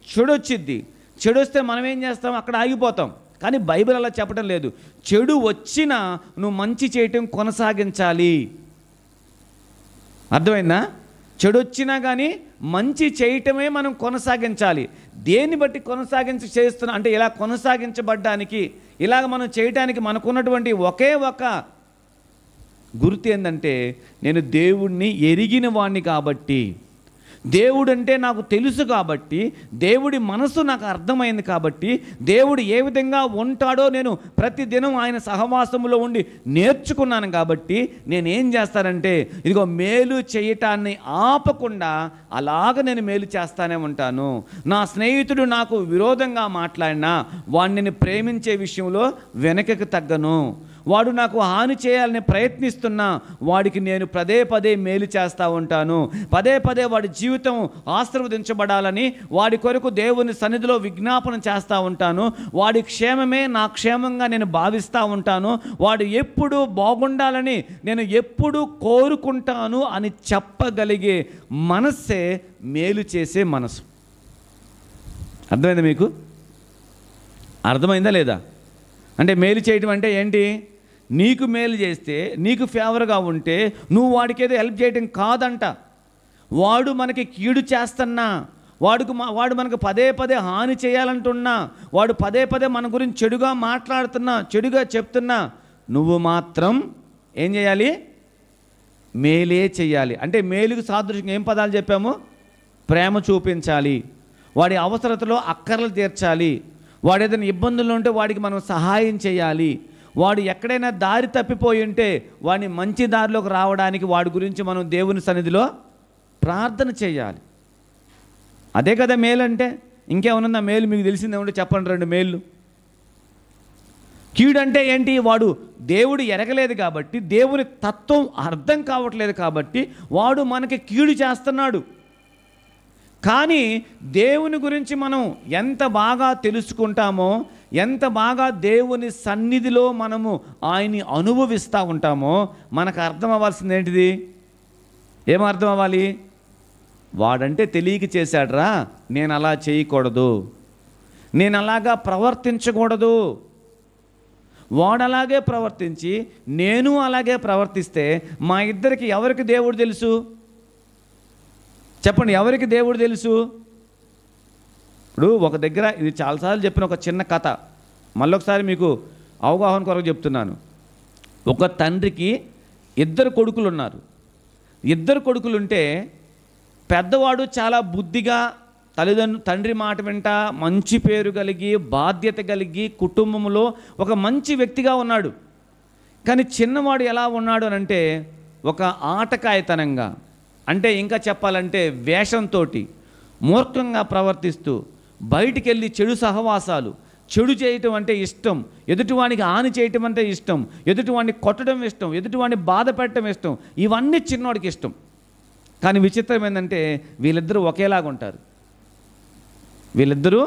చెడు వచ్చిద్ది. చెడు వస్తే మనం ఏం చేస్తాం? అక్కడ ఆగిపోతాం. కానీ బైబిల్ అలా చెప్పడం లేదు. చెడు వచ్చినా నువ్వు మంచి చేయటం కొనసాగించాలి. అర్థమైందా? చెడు వచ్చినా కానీ మంచి చేయటమే మనం కొనసాగించాలి. దేన్ని బట్టి చేస్తున్నా అంటే ఇలా కొనసాగించబడ్డానికి, ఇలాగ మనం చేయటానికి మనకున్నటువంటి ఒకే ఒక గుర్తు ఏంటంటే, నేను దేవుణ్ణి ఎరిగిన వాణ్ణి కాబట్టి, దేవుడు అంటే నాకు తెలుసు కాబట్టి, దేవుడి మనసు నాకు అర్థమైంది కాబట్టి, దేవుడు ఏ విధంగా ఉంటాడో నేను ప్రతిదినం ఆయన సహవాసంలో ఉండి నేర్చుకున్నాను కాబట్టి నేనేం చేస్తానంటే ఇదిగో మేలు చేయటాన్ని ఆపకుండా అలాగ నేను మేలు చేస్తానే ఉంటాను. నా స్నేహితుడు నాకు విరోధంగా మాట్లాడినా వాడిని ప్రేమించే విషయంలో వెనకకు తగ్గను. వాడు నాకు హాని చేయాలని ప్రయత్నిస్తున్నా వాడికి నేను పదే పదే మేలు చేస్తూ ఉంటాను. పదే పదే వాడి జీవితం ఆశీర్వదించబడాలని వాడి కొరకు దేవుని సన్నిధిలో విజ్ఞాపన చేస్తూ ఉంటాను. వాడి క్షేమమే నా క్షేమంగా నేను భావిస్తూ ఉంటాను. వాడు ఎప్పుడు బాగుండాలని నేను ఎప్పుడు కోరుకుంటాను అని చెప్పగలిగే మనస్సే మేలు చేసే మనసు. అర్థమైందా మీకు? అర్థమైందా లేదా? అంటే మేలు చేయటం అంటే ఏంటి? నీకు మేలు చేస్తే, నీకు ఫేవర్గా ఉంటే నువ్వు వాడికి ఏదో హెల్ప్ చేయటం కాదంట. వాడు మనకి కీడు చేస్తున్నా, వాడు మనకు పదే పదే హాని చేయాలంటున్నా, వాడు పదే పదే మన గురించి చెడుగా మాట్లాడుతున్నా, చెడుగా చెప్తున్నా, నువ్వు మాత్రం ఏం చేయాలి? మేలే చేయాలి. అంటే మేలుకు సాదృశ్యంగా ఏం పదాలు చెప్పాము? ప్రేమ చూపించాలి, వాడి అవసరతలో అక్కర్లు తీర్చాలి, వాడు ఏదైనా ఇబ్బందులు ఉంటే వాడికి మనం సహాయం చేయాలి, వాడు ఎక్కడైనా దారి తప్పిపోయి ఉంటే వాడిని మంచి దారిలోకి రావడానికి వాడి గురించి మనం దేవుని సన్నిధిలో ప్రార్థన చేయాలి. అదే కదా మేలు అంటే. ఇంకేమన్నా మేలు మీకు తెలిసిందేమంటే చెప్పండి, 2 మేళ్ళు. కీడు అంటే ఏంటి? వాడు దేవుడు ఎరగలేదు కాబట్టి, దేవుని తత్వం అర్థం కావట్లేదు కాబట్టి వాడు మనకి కీడు చేస్తున్నాడు. కానీ దేవుని గురించి మనం ఎంత బాగా తెలుసుకుంటామో, ఎంత బాగా దేవుని సన్నిధిలో మనము ఆయన్ని అనుభవిస్తూ ఉంటామో మనకు అర్థం అవ్వాల్సింది ఏంటిది? ఏం అర్థం అవ్వాలి? వాడంటే తెలియక చేశాడ్రా, నేను అలా చేయకూడదు, నేను అలాగా ప్రవర్తించకూడదు. వాడలాగే ప్రవర్తించి నేను అలాగే ప్రవర్తిస్తే మా ఇద్దరికి ఎవరికి దేవుడు తెలుసు? చెప్పండి, ఎవరికి దేవుడు తెలుసు? ఇప్పుడు ఒక దగ్గర, ఇది చాలాసార్లు చెప్పిన ఒక చిన్న కథ, మళ్ళొకసారి మీకు అవగాహన కొరకు చెప్తున్నాను. ఒక తండ్రికి 2 కొడుకులు ఉన్నారు. 2 కొడుకులుంటే పెద్దవాడు చాలా బుద్ధిగా తండ్రి మాట వెంట మంచి పేరు కలిగి బాధ్యత కలిగి కుటుంబంలో ఒక మంచి వ్యక్తిగా ఉన్నాడు. కానీ చిన్నవాడు ఎలా ఉన్నాడు అని అంటే ఒక ఆటకాయతనంగా, అంటే ఇంకా చెప్పాలంటే వేషంతో మూర్ఖంగా ప్రవర్తిస్తూ బయటికి వెళ్ళి చెడు సహవాసాలు, చెడు చేయటం అంటే ఇష్టం, ఎదుటివానికి హాని చేయటం అంటే ఇష్టం, ఎదుటివాడిని కొట్టడం ఇష్టం, ఎదుటివాడిని బాధ పెట్టడం ఇష్టం, ఇవన్నీ చిన్నవాడికి ఇష్టం. కానీ విచిత్రం ఏంటంటే వీళ్ళిద్దరూ ఒకేలాగా ఉంటారు. వీళ్ళిద్దరూ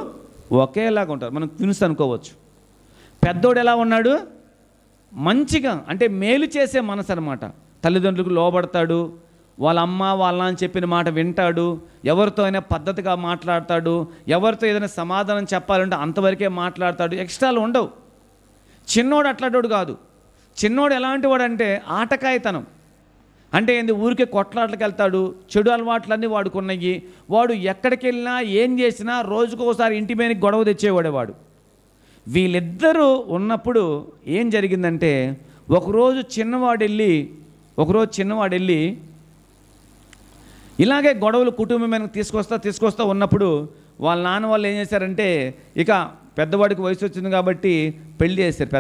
ఒకేలాగా ఉంటారు. మనం ట్విన్స్ అనుకోవచ్చు. పెద్దోడు ఎలా ఉన్నాడు? మంచిగా, అంటే మేలు చేసే మనసు అనమాట. తల్లిదండ్రులకు లోబడతాడు, వాళ్ళ అమ్మ వాళ్ళ అని చెప్పిన మాట వింటాడు, ఎవరితో అయినా పద్ధతిగా మాట్లాడతాడు, ఎవరితో ఏదైనా సమాధానం చెప్పాలంటే అంతవరకే మాట్లాడతాడు, ఎక్స్ట్రాలు ఉండవు. చిన్నోడు అట్లాంటోడు కాదు. చిన్నోడు ఎలాంటి వాడు అంటే ఆటకాయతనం. అంటే ఏంది, ఊరికే కొట్లాట్లకి వెళ్తాడు, చెడు అలవాట్లన్నీ వాడుకున్నాయి. వాడు ఎక్కడికి వెళ్ళినా ఏం చేసినా రోజుకోసారి ఇంటి మీదకి గొడవ తెచ్చేవాడేవాడు. వీళ్ళిద్దరూ ఉన్నప్పుడు ఏం జరిగిందంటే, ఒకరోజు చిన్నవాడు వెళ్ళి ఇలాగే గొడవలు కుటుంబం మీద తీసుకొస్తా ఉన్నప్పుడు వాళ్ళ నాన్న వాళ్ళు ఏం చేశారంటే, ఇక పెద్దవాడికి వయసు వచ్చింది కాబట్టి పెళ్లి చేశారు.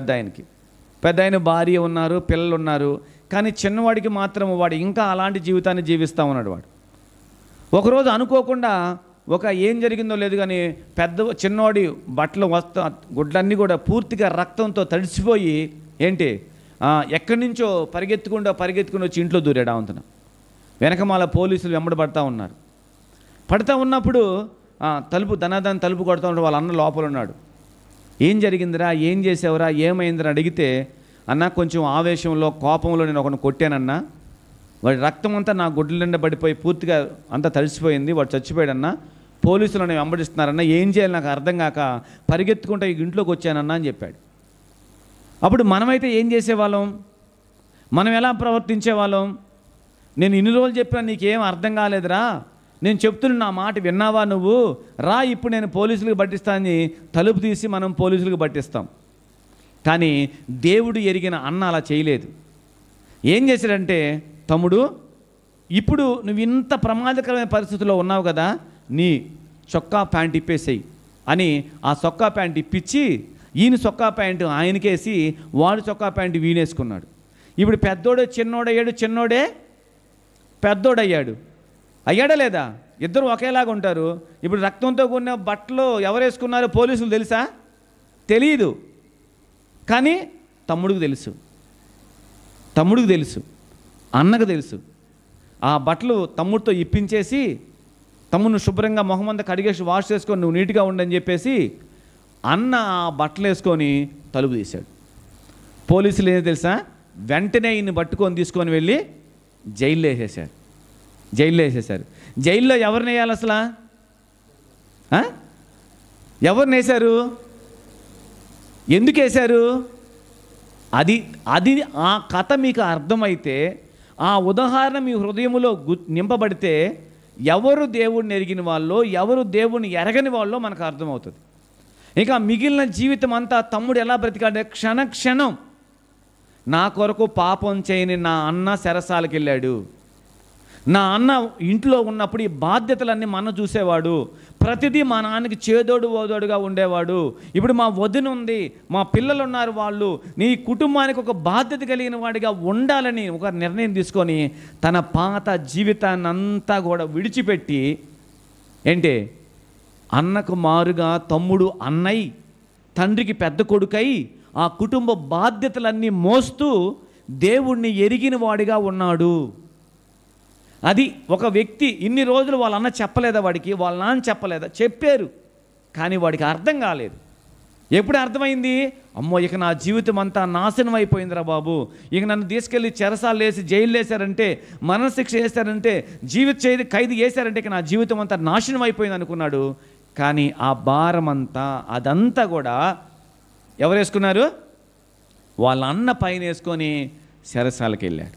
పెద్ద ఆయన భార్య ఉన్నారు, పిల్లలు ఉన్నారు. కానీ చిన్నవాడికి మాత్రం వాడు ఇంకా అలాంటి జీవితాన్ని జీవిస్తూ ఉన్నాడు. వాడు ఒకరోజు అనుకోకుండా ఏం జరిగిందో లేదు కానీ చిన్నవాడి బట్టలు గుడ్లన్నీ కూడా పూర్తిగా రక్తంతో తడిసిపోయి ఎక్కడి నుంచో పరిగెత్తుకుంటూ వచ్చి ఇంట్లో దూరాడు. అవంతన వెనకమాల పోలీసులు పడతా ఉన్నప్పుడు తలుపు కొడతా ఉంటే వాళ్ళ అన్న లోపల ఉన్నాడు. ఏం జరిగిందిరా, ఏం చేసావురా, ఏమైందిరా అడిగితే, అన్న కొంచెం ఆవేశంలో కోపంలో నేను ఒకరిని కొట్టానన్నా, వాడి రక్తం అంతా నా గుడ్ల నిండా పడిపోయి పూర్తిగా అంతా తడిసిపోయింది, వాడు చచ్చిపోయాడన్నా, పోలీసులు నన్ను వెంబడిస్తున్నారన్నా, ఏం చేయాలి నాకు అర్థం కాక పరిగెత్తుకుంటా ఈ ఇంట్లోకి వచ్చానన్నా అని చెప్పాడు. అప్పుడు మనమైతే ఏం చేసేవాళ్ళం, మనం ఎలా ప్రవర్తించేవాళ్ళం? నేను ఇన్ని రోజులు చెప్పినా నీకేం అర్థం కాలేదురా, నేను చెప్తున్నా నా మాట విన్నావా నువ్వు, రా ఇప్పుడు నేను పోలీసులకు పట్టిస్తానని తలుపు తీసి మనం పోలీసులకు పట్టిస్తాం. కానీ దేవుడు ఎరిగిన అన్న అలా చేయలేదు. ఏం చేశాడంటే, తమ్ముడు ఇప్పుడు నువ్వు ఇంత ప్రమాదకరమైన పరిస్థితుల్లో ఉన్నావు కదా, నీ చొక్కా ప్యాంట్ ఇప్పేసేయి అని ఆ చొక్కా ప్యాంట్ ఇప్పించి ఈయన చొక్కా ప్యాంటు ఆయనకేసి వాడు చొక్కా ప్యాంటు వీనేసుకున్నాడు. ఇప్పుడు పెద్దోడే చిన్నోడయ్యాడు, చిన్నోడే పెద్దోడయ్యాడు. అయ్యాడా లేదా? ఇద్దరు ఒకేలాగా ఉంటారు. ఇప్పుడు రక్తంతో కూడిన బట్టలు ఎవరు వేసుకున్నారో పోలీసులు తెలుసా? తెలియదు. కానీ తమ్ముడికి తెలుసు, అన్నకు తెలుసు. ఆ బట్టలు తమ్ముడితో ఇప్పించేసి, తమ్ముడిని శుభ్రంగా మొహమంతా కడిగేసి వాష్ చేసుకొని నువ్వు నీట్గా ఉండని చెప్పేసి అన్న ఆ బట్టలు వేసుకొని తలుపు తీశాడు. పోలీసులు ఏదో తెలుసా, వెంటనే ఈయన్ని పట్టుకొని తీసుకొని వెళ్ళి జైల్లో వేసేశారు. జైల్లో ఎవరిని వేయాలి అసలు? ఎవరిని వేశారు? ఎందుకు వేశారు? అది ఆ కథ మీకు అర్థమైతే, ఆ ఉదాహరణ మీ హృదయంలో నింపబడితే, ఎవరు దేవుడిని ఎరిగిన వాళ్ళో ఎవరు దేవుడిని ఎరగని వాళ్ళో మనకు అర్థమవుతుంది. ఇక మిగిలిన జీవితం అంతా తమ్ముడు ఎలా బ్రతికాడే, క్షణం నా కొరకు పాపం చేయని నా అన్న చెరసాలకు వెళ్ళాడు, నా అన్న ఇంట్లో ఉన్నప్పుడు ఈ బాధ్యతలన్నీ మన చూసేవాడు, ప్రతిదీ మా నాన్నకి చేదోడు ఓదోడుగా ఉండేవాడు, ఇప్పుడు మా వదిన ఉంది, మా పిల్లలు ఉన్నారు, వాళ్ళు నీ కుటుంబానికి ఒక బాధ్యత కలిగిన వాడిగా ఉండాలని ఒక నిర్ణయం తీసుకొని తన పాత జీవితాన్ని అంతా కూడా విడిచిపెట్టి అన్నకు మారుగా తమ్ముడు అన్నయ్య, తండ్రికి పెద్ద కొడుకై ఆ కుటుంబ బాధ్యతలన్నీ మోస్తూ దేవుణ్ణి ఎరిగిన వాడిగా ఉన్నాడు. అది ఒక వ్యక్తి. ఇన్ని రోజులు వాళ్ళ అన్న చెప్పలేదా వాడికి, వాళ్ళ నాన్న చెప్పలేదా? చెప్పారు, కానీ వాడికి అర్థం కాలేదు. ఎప్పుడు అర్థమైంది? అమ్మో ఇక నా జీవితం అంతా నాశనం అయిపోయిందిరా బాబు, ఇక నన్ను తీసుకెళ్ళి చెరసాలు వేసి జైలు వేశారంటే, మరణశిక్ష వేశారంటే, ఖైదు వేశారంటే ఇక నా జీవితం అంతా నాశనం అయిపోయింది అనుకున్నాడు. కానీ ఆ భారం అంతా అదంతా కూడా ఎవరు వేసుకున్నారు? వాళ్ళ అన్న పైన వేసుకొని చెరసాలకు వెళ్ళాడు.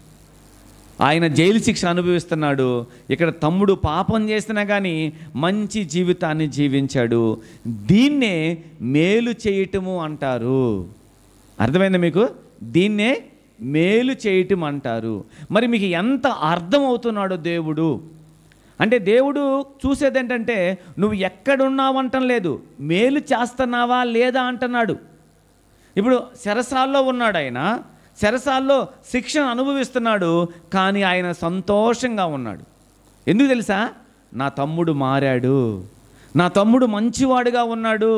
ఆయన జైలు శిక్ష అనుభవిస్తున్నాడు. ఇక్కడ తమ్ముడు పాపం చేసినా కానీ మంచి జీవితాన్ని జీవించాడు. దీన్నే మేలు చేయటము అంటారు. అర్థమైందా మీకు? దీన్నే మేలు చేయటం అంటారు. మరి మీకు ఎంత అర్థమవుతున్నాడో దేవుడు అంటే, దేవుడు చూసేది ఏంటంటే నువ్వు ఎక్కడున్నావు అంటం లేదు, మేలు చేస్తున్నావా లేదా అంటున్నాడు. ఇప్పుడు చెరసాల్లో ఉన్నాడు ఆయన, చెరసాల్లో శిక్షను అనుభవిస్తున్నాడు, కానీ ఆయన సంతోషంగా ఉన్నాడు. ఎందుకు తెలుసా? నా తమ్ముడు మారాడు, నా తమ్ముడు మంచివాడుగా ఉన్నాడు,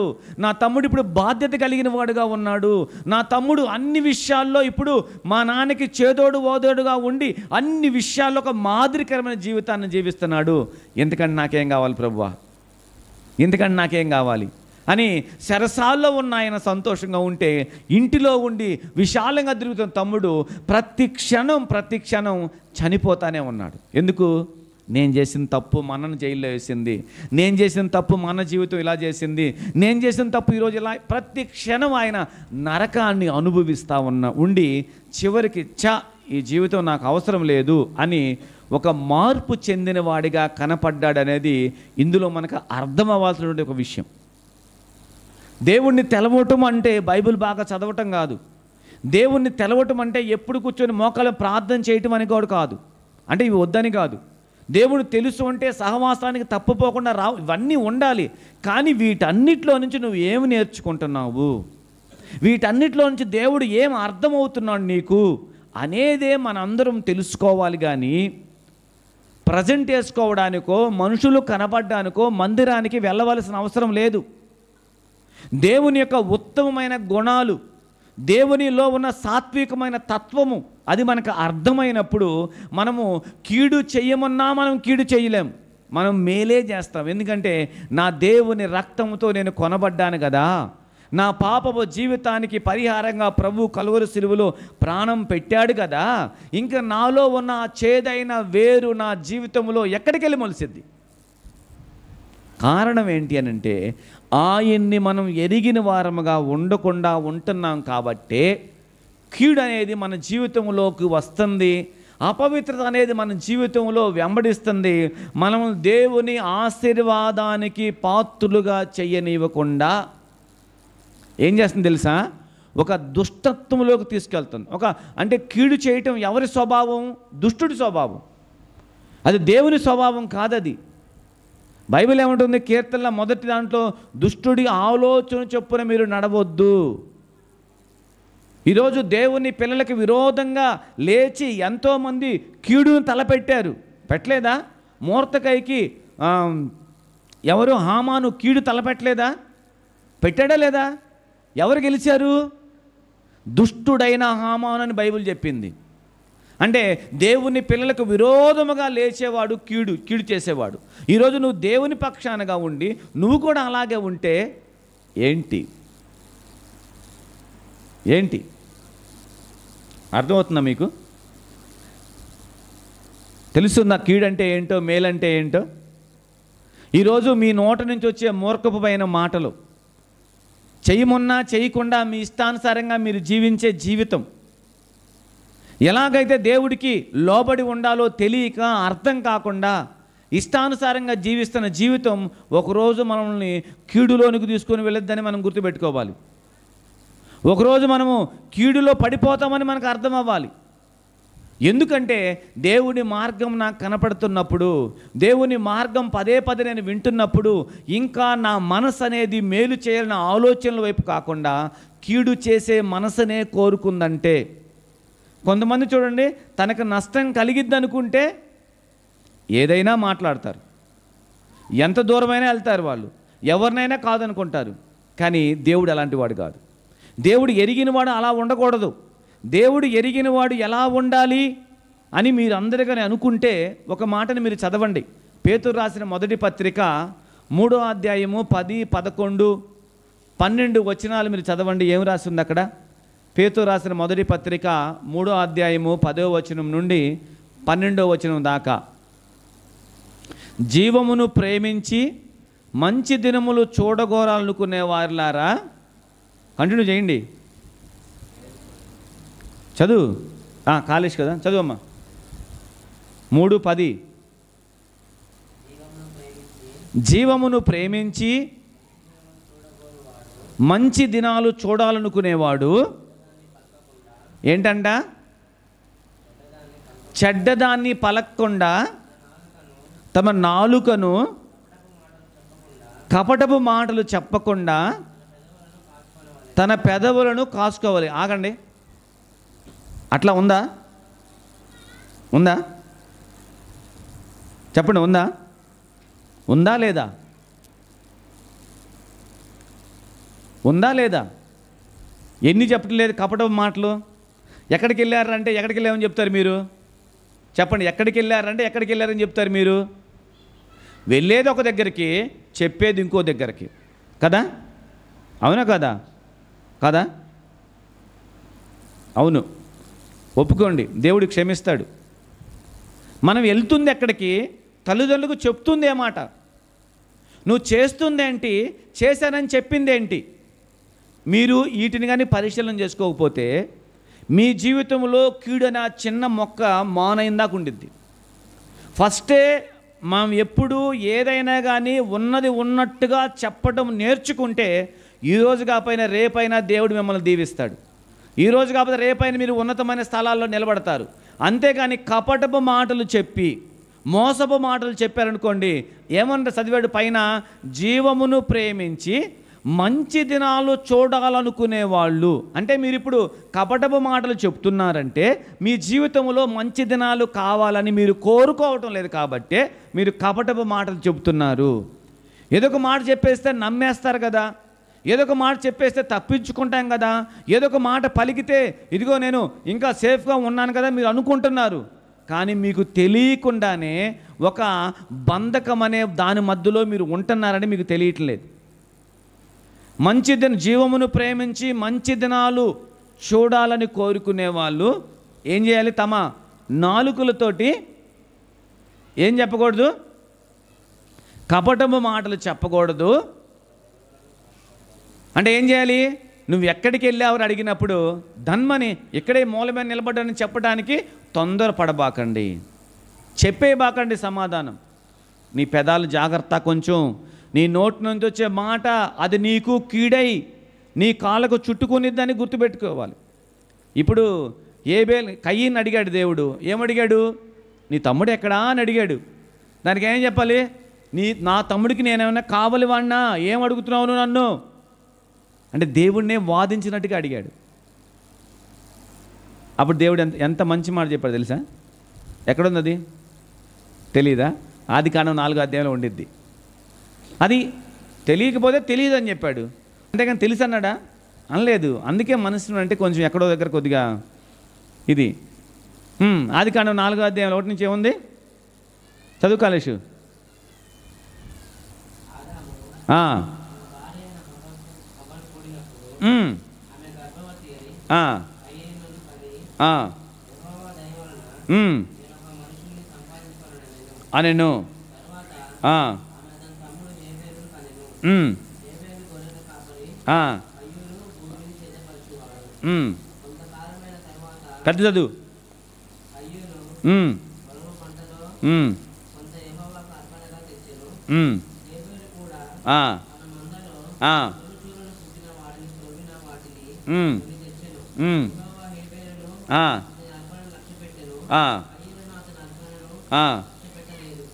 నా తమ్ముడు ఇప్పుడు బాధ్యత కలిగిన వాడుగా ఉన్నాడు, నా తమ్ముడు అన్ని విషయాల్లో ఇప్పుడు మా నాన్నకి చేదోడు ఓదోడుగా ఉండి అన్ని విషయాల్లో ఒక మాదిరికరమైన జీవితాన్ని జీవిస్తున్నాడు. ఎందుకంటే నాకేం కావాలి ప్రభువా, ఎందుకంటే నాకేం కావాలి? అని సరసాల్లో ఉన్న ఆయన సంతోషంగా ఉంటే, ఇంటిలో ఉండి విశాలంగా తిరుగుతున్న తమ్ముడు ప్రతి క్షణం చనిపోతానే ఉన్నాడు. ఎందుకు? నేను చేసిన తప్పు మనను జైల్లో వేసింది, నేను చేసిన తప్పు మన జీవితం ఇలా చేసింది, నేను చేసిన తప్పు ఈరోజు ఇలా. ప్రతి క్షణం ఆయన నరకాన్ని అనుభవిస్తూ ఉండి చివరికి ఈ జీవితం నాకు అవసరం లేదు అని ఒక మార్పు చెందిన వాడిగా కనపడ్డాడనేది ఇందులో మనకు అర్థం అవ్వాల్సినటువంటి ఒక విషయం. దేవుణ్ణి తెలవటం అంటే బైబిల్ బాగా చదవటం కాదు. దేవుణ్ణి తెలవటం అంటే ఎప్పుడు కూర్చొని మోకాలు ప్రార్థన చేయటం అని కూడా కాదు. అంటే ఇవి వద్దని కాదు. దేవుడు తెలుసు అంటే సహవాసానికి తప్పుపోకుండా ఇవన్నీ ఉండాలి. కానీ వీటన్నిటిలో నుంచి నువ్వు ఏమి నేర్చుకుంటున్నావు, వీటన్నిటిలో నుంచి దేవుడు ఏం అర్థమవుతున్నాడు నీకు అనేదే మనందరం తెలుసుకోవాలి. కానీ ప్రజెంట్ చేసుకోవడానికో మనుషులు కనపడడానికో మందిరానికి వెళ్ళవలసిన అవసరం లేదు. దేవుని యొక్క ఉత్తమమైన గుణాలు, దేవునిలో ఉన్న సాత్వికమైన తత్వము అది మనకు అర్థమైనప్పుడు మనము కీడు చెయ్యమన్నా మనం కీడు చేయలేం, మనం మేలే చేస్తాం. ఎందుకంటే నా దేవుని రక్తంతో నేను కొనబడ్డాను కదా, నా పాపపు జీవితానికి పరిహారంగా ప్రభు కలువరి సిలువలో ప్రాణం పెట్టాడు కదా, ఇంకా నాలో ఉన్న చేదైన వేరు నా జీవితంలో ఎక్కడికి వెళ్ళి మొలిసిద్ది? కారణం ఏంటి అని అంటే ఆయన్ని మనం ఎరిగిన వారముగా ఉండకుండా ఉంటున్నాం కాబట్టే కీడు అనేది మన జీవితంలోకి వస్తుంది, అపవిత్రత అనేది మన జీవితంలో వెంబడిస్తుంది. మనం దేవుని ఆశీర్వాదానికి పాత్రులుగా చెయ్యనివ్వకుండా ఏం చేస్తుంది తెలుసా? ఒక దుష్టత్వంలోకి తీసుకెళ్తుంది. అంటే కీడు చేయటం ఎవరి స్వభావం? దుష్టుడి స్వభావం. అది దేవుని స్వభావం కాదది. బైబిల్ ఏమంటుంది? కీర్తనల మొదటి దాంట్లో దుష్టుడి ఆలోచన చొప్పున మీరు నడవద్దు. ఈరోజు దేవుని పిల్లలకి విరోధంగా లేచి ఎంతోమంది కీడును తలపెట్టారు. పెట్టలేదా? మోర్దెకైకి ఎవరు హామాను కీడు తలపెట్టలేదా? పెట్టాడా లేదా? ఎవరు గెలిచారు? దుష్టుడైన హామాను అని బైబిల్ చెప్పింది. అంటే దేవుని పిల్లలకు విరోధముగా లేచేవాడు కీడు చేసేవాడు. ఈరోజు నువ్వు దేవుని పక్షానగా ఉండి నువ్వు కూడా అలాగే ఉంటే ఏంటి అర్థమవుతుందా మీకు? తెలుస్తుందా కీడంటే ఏంటో, మేలంటే ఏంటో? ఈరోజు మీ నోట నుంచి వచ్చే మూర్ఖమైన మాటలు, చేయమున్నా చేయకుండా మీ ఇష్టానుసారంగా మీరు జీవించే జీవితం, ఎలాగైతే దేవుడికి లోబడి ఉండాలో తెలియక అర్థం కాకుండా ఇష్టానుసారంగా జీవిస్తున్న జీవితం ఒకరోజు మనల్ని కీడులోనికి తీసుకొని వెళ్ళొద్దని మనం గుర్తుపెట్టుకోవాలి. ఒకరోజు మనము కీడులో పడిపోతామని మనకు అర్థం అవ్వాలి. ఎందుకంటే దేవుని మార్గం నాకు కనపడుతున్నప్పుడు, దేవుని మార్గం పదే నేను వింటున్నప్పుడు ఇంకా నా మనసు అనేది మేలు చేయాలన్న ఆలోచనల వైపు కాకుండా కీడు చేసే మనసునే కోరుకుందంటే, కొంతమంది చూడండి తనకు నష్టం కలిగిద్ది అనుకుంటే ఏదైనా మాట్లాడతారు, ఎంత దూరమైనా వెళ్తారు, వాళ్ళు ఎవరినైనా కాదనుకుంటారు. కానీ దేవుడు అలాంటి వాడు కాదు. దేవుడు ఎరిగినవాడు అలా ఉండకూడదు. దేవుడు ఎరిగినవాడు ఎలా ఉండాలి అని మీరు అందరికీ అనుకుంటే ఒక మాటని మీరు చదవండి. పేతురు రాసిన మొదటి పత్రిక 3వ అధ్యాయము 10, 11, 12 వచనాలు మీరు చదవండి. ఏం రాసింది అక్కడ? పేతురు రాసిన మొదటి పత్రిక 3వ అధ్యాయము 10వ వచనం నుండి 12వ వచనం దాకా. జీవమును ప్రేమించి మంచి దినములు చూడగోరాలనుకునే వారిలారా, కంటిన్యూ చేయండి, చదువు. కాలేజ్ కదా, చదువమ్మా. 3:10 జీవమును ప్రేమించి మంచి దినాలు చూడాలనుకునేవాడు ఏంటంట? చెడ్డదాన్ని పలక్కుండా తమ నాలుకను కపటపు మాటలు చెప్పకుండా తన పెదవులను కాసుకోవాలి. ఆగండి, అట్లా ఉందా? చెప్పండి, ఉందా లేదా? ఎన్ని చెప్పట్లేదు కపటపు మాటలు? ఎక్కడికి వెళ్ళారంటే ఎక్కడికి వెళ్ళామని చెప్తారు మీరు? చెప్పండి, ఎక్కడికి వెళ్ళారని చెప్తారు మీరు? వెళ్ళేది ఒక దగ్గరికి, చెప్పేది ఇంకో దగ్గరికి కదా. అవునా కదా? కదా? అవును, ఒప్పుకోండి, దేవుడు క్షమిస్తాడు. మనం వెళ్తుంది ఎక్కడికి? తల్లిదండ్రులకు చెప్తుంది ఏ మాట? నువ్వు చేస్తుందేంటి, చేశానని చెప్పిందేంటి? మీరు వీటిని కానీ పరిశీలన చేసుకోకపోతే మీ జీవితంలో కీడన చిన్న మొక్క మానైందాక ఉండిద్ది. ఫస్టే మనం ఎప్పుడు ఏదైనా కానీ ఉన్నది ఉన్నట్టుగా చెప్పడం నేర్చుకుంటే ఈరోజు కాకపోయినా రేపైనా దేవుడు మిమ్మల్ని దీవిస్తాడు. ఈరోజు కాకపోతే రేపైనా మీరు ఉన్నతమైన స్థలాల్లో నిలబడతారు. అంతేగాని కపటపు మాటలు చెప్పి మోసపు మాటలు చెప్పారనుకోండి, ఏమన్నా చదివాడు పైన, జీవమును ప్రేమించి మంచి దినాలు చూడాలనుకునే వాళ్ళు. అంటే మీరు ఇప్పుడు కపటపు మాటలు చెప్తున్నారంటే మీ జీవితంలో మంచి దినాలు కావాలని మీరు కోరుకోవటం లేదు, కాబట్టే మీరు కపటపు మాటలు చెబుతున్నారు. ఏదో ఒక మాట చెప్పేస్తే నమ్మేస్తారు కదా, ఏదో ఒక మాట చెప్పేస్తే తప్పించుకుంటాం కదా, ఏదో ఒక మాట పలికితే ఇదిగో నేను ఇంకా సేఫ్గా ఉన్నాను కదా మీరు అనుకుంటున్నారు. కానీ మీకు తెలియకుండానే ఒక బంధకం అనే దాని మధ్యలో మీరు ఉంటున్నారని మీకు తెలియట్లేదు. మంచి జీవమును ప్రేమించి మంచి దినాలు చూడాలని కోరుకునే వాళ్ళు ఏం చేయాలి? తమ నాలుకలతోటి ఏం చెప్పకూడదు? కపటము మాటలు చెప్పకూడదు. అంటే ఏం చేయాలి? నువ్వు ఎక్కడికి వెళ్ళావని అడిగినప్పుడు ధన్మని ఇక్కడే మూలమైన నిలబడ్డానని చెప్పడానికి తొందరపడబాకండి, చెప్పేబాకండి సమాధానం. నీ పెదాలు జాగ్రత్త, కొంచెం నీ నోటి నుంచి వచ్చే మాట అది నీకు కీడై నీ కాళ్ళకు చుట్టుకునిద్దని గుర్తుపెట్టుకోవాలి. ఇప్పుడు కయ్యని అడిగాడు దేవుడు, ఏమడిగాడు? నీ తమ్ముడు ఎక్కడా అని అడిగాడు. దానికి ఏం చెప్పాలి? నా తమ్ముడికి నేనేమన్నా కావలి వాడినా, ఏం అడుగుతున్నావు నన్ను అంటే దేవుడినే వాదించినట్టుగా అడిగాడు. అప్పుడు దేవుడు ఎంత మంచి మాట చెప్పాడు తెలుసా? ఎక్కడుంది అది? తెలీదా? ఆదికాండం 4వ అధ్యాయంలో ఉండిద్ది. అది తెలియకపోతే తెలియదు అని చెప్పాడు, అంతేగాని తెలుసు అన్నాడా? అనలేదు. అందుకే మనసును అంటే కొంచెం ఎక్కడో దగ్గర కొద్దిగా ఇది. ఆదికాండం 4వ అధ్యాయంలో 1 నుంచి ఏముంది? చదువు కాలేషు. అనెను. పెద్ద చదువు.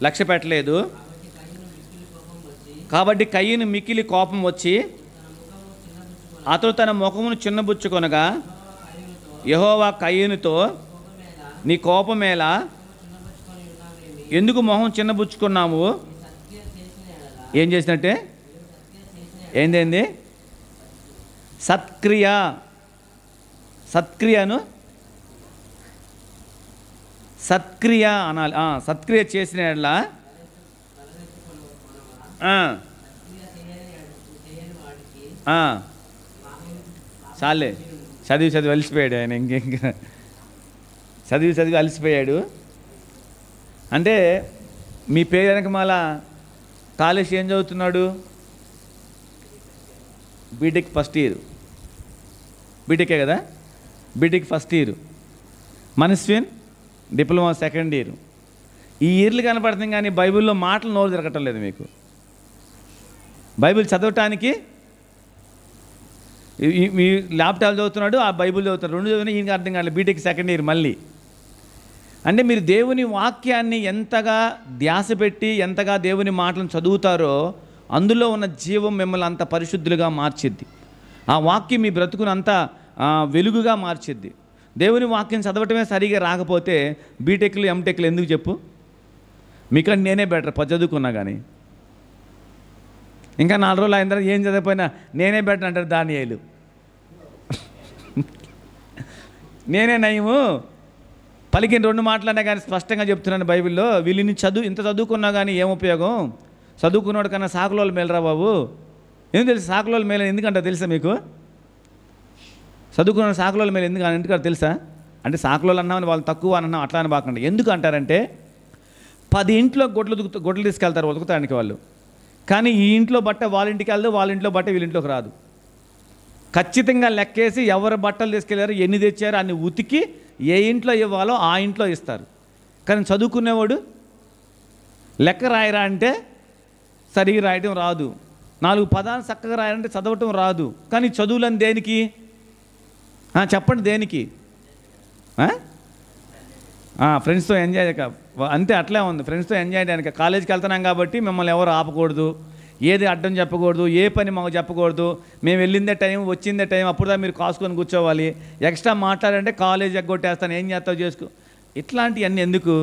లక్ష్య పెట్టలేదు కాబట్టి కయ్యను మిక్కిలి కోపం వచ్చి అతడు తన ముఖమును చిన్నబుచ్చుకొనగా యెహోవా కయ్యనుతో, నీ కోపమేలా, ఎందుకు మొహం చిన్నబుచ్చుకున్నావు? ఏం చేసినట్టే? ఏంది? సత్క్రియ. సత్క్రియను సత్క్రియ అనాలి. సత్క్రియ చేసిన ఎడలా చాలే, చదివి అలసిపోయాడు ఆయన. ఇంకా చదివి అలసిపోయాడు. అంటే మీ పేరు వెనక మళ్ళా కాలేజ్ ఏం చదువుతున్నాడు? BTech first year. బీటెకే కదా? BTech first year. Manasvin diploma second year. ఈ ఇయర్లు కనపడుతుంది కానీ బైబిల్లో మాటలు నోరు తిరగటం లేదు మీకు. బైబిల్ చదవటానికి మీ ల్యాప్టాప్ చదువుతున్నాడు, ఆ బైబిల్ చదువుతున్నాడు, 2 చదివినా ఈయనకి అర్థం కాలేదు. బీటెక్ సెకండ్ ఇయర్ మళ్ళీ. అంటే మీరు దేవుని వాక్యాన్ని ఎంతగా ధ్యాస పెట్టి ఎంతగా దేవుని మాటలను చదువుతారో అందులో ఉన్న జీవం మిమ్మల్ని అంత పరిశుద్ధులుగా మార్చిద్ది. ఆ వాక్యం మీ బ్రతుకును అంత వెలుగుగా మార్చిద్ది. దేవుని వాక్యం చదవటమే సరిగా రాకపోతే బీటెక్లు ఎంటెక్లు ఎందుకు చెప్పు? మీకంటే నేనే బెటర్ చదువుకున్నా కానీ. ఇంకా 4 రోజులు అయిన తర్వాత ఏం చదివిపోయినా నేనే బెటర్ అంటారు దానియేలు. నేనే నయము, పలికిన 2 మాటలన్నా కానీ స్పష్టంగా చెప్తున్నాను బైబిల్లో. వీళ్ళని ఇంత చదువుకున్నా కానీ ఏం ఉపయోగం? చదువుకున్నాడు కన్నా సాకులోళ్ళు మేలరా బాబు ఎందుకు తెలుసు సాకులోళ్ళ మేలు ఎందుకంటారు తెలుసా మీకు? చదువుకున్న సాకులోళ్ళ మేలు ఎందుకంటారు తెలుసా? అంటే సాకులోళ్ళు అన్నామని వాళ్ళు తక్కువ అన్నాం అట్లా అని బాకండి. ఎందుకు అంటారంటే 10 ఇంట్లో గొడ్లు తీసుకెళ్తారు ఉతుకుతానికి వాళ్ళు, కానీ ఈ ఇంట్లో బట్ట వాళ్ళ ఇంటికి వెళ్దు, వాళ్ళ ఇంట్లో బట్ట వీళ్ళ ఇంట్లోకి రాదు. ఖచ్చితంగా లెక్కేసి ఎవరు బట్టలు తీసుకెళ్ళారు, ఎన్ని తెచ్చారు అన్ని ఉతికి ఏ ఇంట్లో ఇవ్వాలో ఆ ఇంట్లో ఇస్తారు. కానీ చదువుకునేవాడు లెక్క రాయరా అంటే సరిగా రాయటం రాదు, 4 పదాలు చక్కగా రాయాలంటే చదవటం రాదు. కానీ చదువులని దేనికి చెప్పండి, దేనికి? ఫ్రెండ్స్తో ఎంజాయ్ అంతే, అట్లే ఉంది. ఫ్రెండ్స్తో ఎంజాయ్ చేయడానికి కాలేజీకి వెళ్తున్నాం కాబట్టి మిమ్మల్ని ఎవరు ఆపకూడదు, ఏది అడ్డం చెప్పకూడదు, ఏ పని మాకు చెప్పకూడదు. మేము వెళ్ళిందే టైం, వచ్చిందే టైం, అప్పుడుదా మీరు కాసుకొని కూర్చోవాలి. ఎక్స్ట్రా మాట్లాడంటే కాలేజ్ ఎగ్గొట్టేస్తాను, ఏం చేస్తావు చేసుకో. ఇట్లాంటివన్నీ ఎందుకు?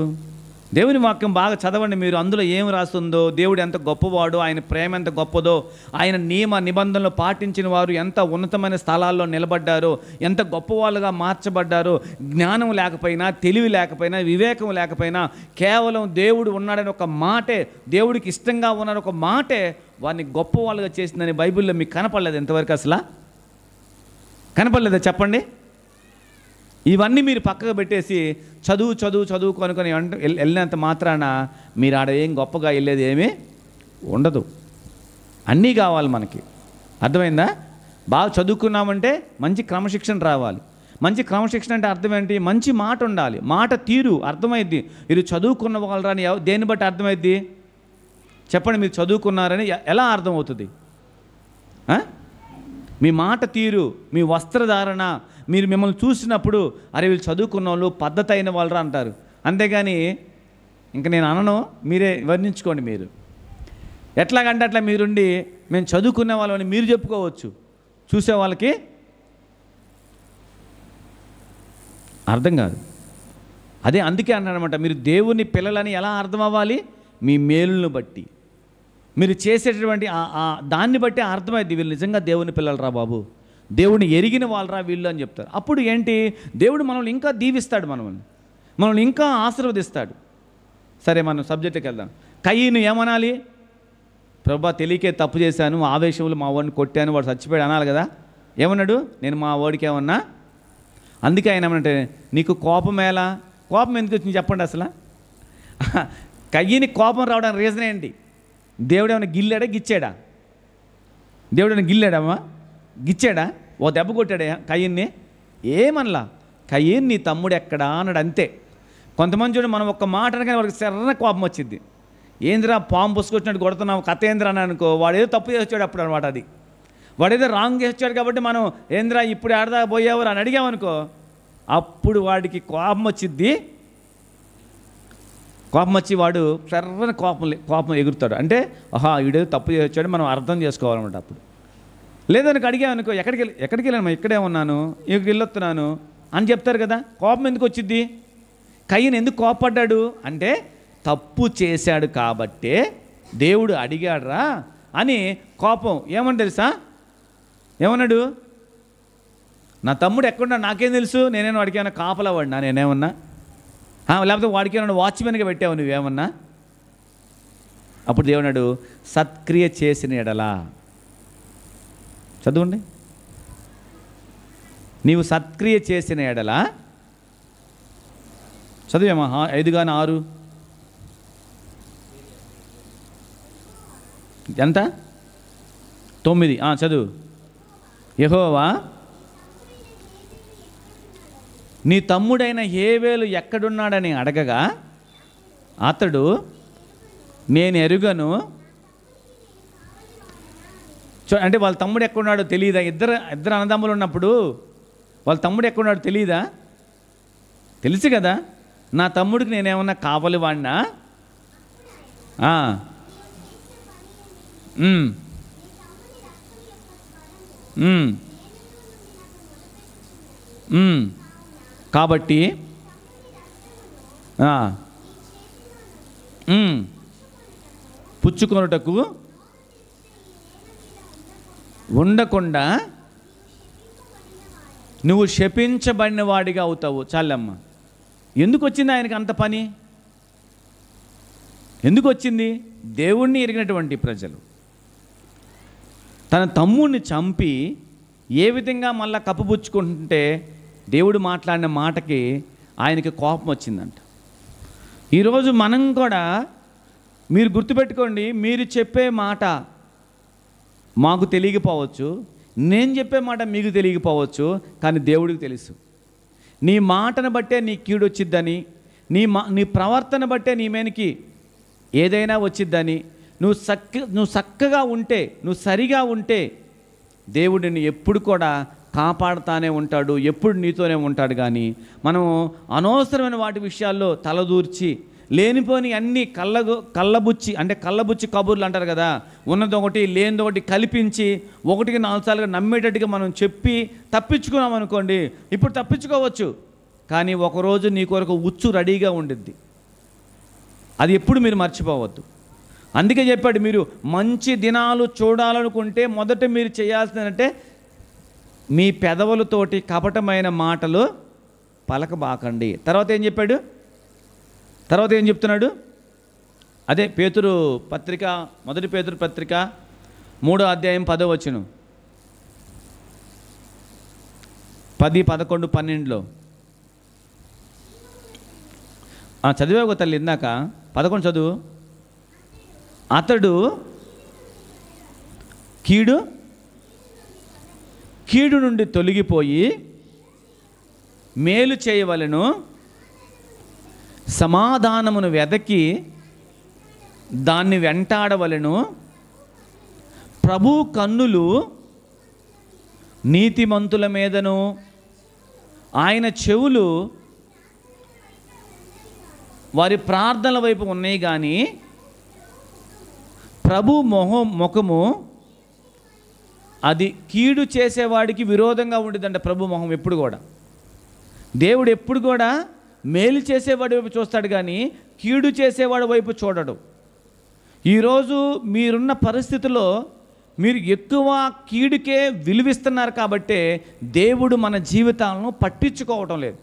దేవుని వాక్యం బాగా చదవండి మీరు. అందులో ఏం రాస్తుందో, దేవుడు ఎంత గొప్పవాడో, ఆయన ప్రేమ ఎంత గొప్పదో, ఆయన నియమ నిబంధనలు పాటించిన వారు ఎంత ఉన్నతమైన స్థలాల్లో నిలబడ్డారో, ఎంత గొప్పవాళ్ళుగా మార్చబడ్డారో. జ్ఞానం లేకపోయినా, తెలివి లేకపోయినా, వివేకం లేకపోయినా, కేవలం దేవుడు ఉన్నాడని ఒక మాటే, దేవుడికి ఇష్టంగా ఉన్నాడని ఒక మాటే వారిని గొప్పవాళ్ళుగా చేసిందని బైబిల్లో మీకు కనపడలేదు ఎంతవరకు? అసలు కనపడలేదా చెప్పండి? ఇవన్నీ మీరు పక్కకు పెట్టేసి చదువు కొనుక్కొని వెళ్ళినంత మాత్రాన మీరు ఆడ ఏం గొప్పగా వెళ్ళేది ఏమీ ఉండదు. అన్నీ కావాలి మనకి, అర్థమైందా? బాగా చదువుకున్నామంటే మంచి క్రమశిక్షణ రావాలి. మంచి క్రమశిక్షణ అంటే అర్థం ఏంటి? మంచి మాట ఉండాలి, మాట తీరు అర్థమైద్ది. మీరు చదువుకున్న వాళ్ళని దేన్ని బట్టి అర్థమైద్ది చెప్పండి? మీరు చదువుకున్నారని ఎలా అర్థమవుతుంది? మీ మాట తీరు, మీ వస్త్రధారణ, మీరు మిమ్మల్ని చూసినప్పుడు అరే వీళ్ళు చదువుకున్న వాళ్ళు పద్ధతి అయిన వాళ్ళు అంటారు. అంతేగాని ఇంకా నేను అనను, మీరే వర్ణించుకోండి. మీరు ఎట్లాగంటే అట్లా మీరుండి మేము చదువుకునే వాళ్ళని మీరు చెప్పుకోవచ్చు, చూసే వాళ్ళకి అర్థం కాదు. అదే అందుకే అన్నాడనమాట, మీరు దేవుని పిల్లలని ఎలా అర్థం అవ్వాలి? మీ మేలును బట్టి, మీరు చేసేటటువంటి దాన్ని బట్టి అర్థమైంది వీళ్ళు నిజంగా దేవుని పిల్లలు రా బాబు, దేవుడిని ఎరిగిన వాళ్ళరా వీళ్ళు అని చెప్తారు. అప్పుడు ఏంటి? దేవుడు మనల్ని ఇంకా దీవిస్తాడు, మనల్ని ఇంకా ఆశీర్వదిస్తాడు. సరే మనం సబ్జెక్టుకి వెళ్దాం. కయ్యను ఏమనాలి? ప్రభా తెలియకే తప్పు చేశాను, ఆవేశంలో మా వాడిని కొట్టాను, వాడు చచ్చిపోయాడు అనాలి కదా. ఏమన్నాడు? నేను మా వాడికి ఏమన్నా. అందుకే ఆయన ఏమనంటే నీకు కోపం ఎలా? కోపం ఎందుకు వచ్చింది చెప్పండి అసలు? కయ్యని కోపం రావడానికి రీజన్ ఏంటి? దేవుడు ఏమైనా గిల్లాడా గిచ్చాడా? దేవుడు ఏమైనా గిల్లాడమ్మా గిచ్చాడా? ఓ దెబ్బ కొట్టాడా కయ్యన్ని? ఏమనలా. కయ్యన్ నీ తమ్ముడు ఎక్కడా అన్నాడు అంతే. కొంతమంది చూడండి, మనం ఒక్క మాట అనగానే వాడికి సరైన కోపం వచ్చింది. ఏంద్రా పాము పుసుకొచ్చినట్టు కొడుతున్నావు కథ ఏంద్రా అని అనుకో, వాడేదో తప్పు చేసాడు అప్పుడు అనమాట. అది వాడేదో రాంగ్ చేసాడు కాబట్టి మనం ఏంద్రా ఇప్పుడు ఆడదా పోయావు అని అడిగామనుకో, అప్పుడు వాడికి కోపం వచ్చిద్ది. కోపం వచ్చి వాడు సరైన కోపం ఎగురుతాడు. అంటే వీడేదో తప్పు చేసాడు మనం అర్థం చేసుకోవాలన్నమాట. అప్పుడు లేదనుకో అడిగామనుకో, ఎక్కడికి వెళ్ళాను, ఇక్కడే ఉన్నాను, ఇక్కడికి వెళ్ళొస్తున్నాను అని చెప్తారు కదా. కోపం ఎందుకు వచ్చింది? కయ్యను ఎందుకు కోపడ్డాడు అంటే తప్పు చేశాడు కాబట్టే దేవుడు అడిగాడురా అని కోపం. ఏమని తెలుసా? ఏమన్నాడు? నా తమ్ముడు ఎక్కడున్నా నాకేం తెలుసు, నేనేమో వాడికి ఏమన్నా కాపలా వాడినా, నేనేమన్నా లేకపోతే వాడికి ఏమన్నా వాచ్మెన్గా పెట్టావు నువ్వేమన్నా? అప్పుడు దేవుడు సత్క్రియ చేసిన ఎడలా, చదవండి, నీవు సత్క్రియ చేసిన ఎడలా, చదివేమా 5-6 ఎంత? 9 చదువు. యెహోవా నీ తమ్ముడైన హేబేలు ఎక్కడున్నాడని అడగగా అతడు నేను ఎరుగను. అంటే వాళ్ళ తమ్ముడు ఎక్కడున్నాడో తెలియదా? ఇద్దరు అన్నదమ్ములు ఉన్నప్పుడు వాళ్ళ తమ్ముడు ఎక్కడున్నాడో తెలియదా? తెలుసు కదా. నా తమ్ముడికి నేనేమన్నా కావాలి వాడినా? కాబట్టి పుచ్చుకొనుటకు ఉండకుండా నువ్వు శపించబడిన వాడిగా అవుతావు. చాలమ్మ. ఎందుకు వచ్చింది ఆయనకి అంత పని? ఎందుకు వచ్చింది? దేవుణ్ణి ఎరిగినటువంటి ప్రజలు, తన తమ్ముడిని చంపి ఏ విధంగా మళ్ళీ కప్పుపుచ్చుకుంటుంటే దేవుడు మాట్లాడిన మాటకి ఆయనకి కోపం వచ్చిందంట. ఈరోజు మనం కూడా మీరు గుర్తుపెట్టుకోండి, మీరు చెప్పే మాట మాకు తెలియకపోవచ్చు, నేను చెప్పే మాట మీకు తెలియకపోవచ్చు, కానీ దేవుడికి తెలుసు. నీ మాటను బట్టే నీ కీడు వచ్చిద్దని, నీ ప్రవర్తన బట్టే నీ మీదకి ఏదైనా వచ్చిద్దని, నువ్వు చక్కగా ఉంటే, నువ్వు సరిగా ఉంటే దేవుడిని ఎప్పుడు కూడా కాపాడుతానే ఉంటాడు, ఎప్పుడు నీతోనే ఉంటాడు. కానీ మనం అనవసరమైన వాటి విషయాల్లో తలదూర్చి లేనిపోని అన్నీ కళ్ళబుచ్చి కబుర్లు అంటారు కదా, ఉన్నదొకటి లేనిదొకటి కల్పించి 1-4 సార్లుగా నమ్మేటట్టుగా మనం చెప్పి తప్పించుకున్నాం అనుకోండి. ఇప్పుడు తప్పించుకోవచ్చు, కానీ ఒకరోజు నీ కొరకు ఉచ్చు రెడీగా ఉండిద్ది. అది ఎప్పుడు మీరు మర్చిపోవద్దు. అందుకే చెప్పాడు, మీరు మంచి దినాలు చూడాలనుకుంటే మొదట మీరు చేయాల్సిందంటే మీ పెదవులతోటి కపటమైన మాటలు పలకబాకండి. తర్వాత ఏం చెప్పాడు? తర్వాత ఏం చెప్తున్నాడు? అదే పేతురు పత్రిక, 1 పేతురు పత్రిక 3వ అధ్యాయం 10వ వచనం, 10, 11, 12లో చదివావు తల్లి ఇందాక. 11 చదువు. అతడు కీడు నుండి తొలగిపోయి మేలు చేయవలెను, సమాధానమును వెదకి దాన్ని వెంటాడవలెను. ప్రభు కన్నులు నీతిమంతుల మీదను, ఆయన చెవులు వారి ప్రార్థనల వైపు ఉన్నాయి. కానీ ప్రభు ముఖము అది కీడు చేసేవాడికి విరోధంగా ఉంటుందంట. ప్రభు మొహం ఎప్పుడు కూడా, దేవుడు ఎప్పుడు కూడా మేలు చేసేవాడి వైపు చూస్తాడు, కానీ కీడు చేసేవాడి వైపు చూడడు. ఈరోజు మీరున్న పరిస్థితిలో మీరు ఎక్కువ కీడుకే విలువిస్తున్నారు కాబట్టే దేవుడు మన జీవితాలను పట్టించుకోవటం లేదు.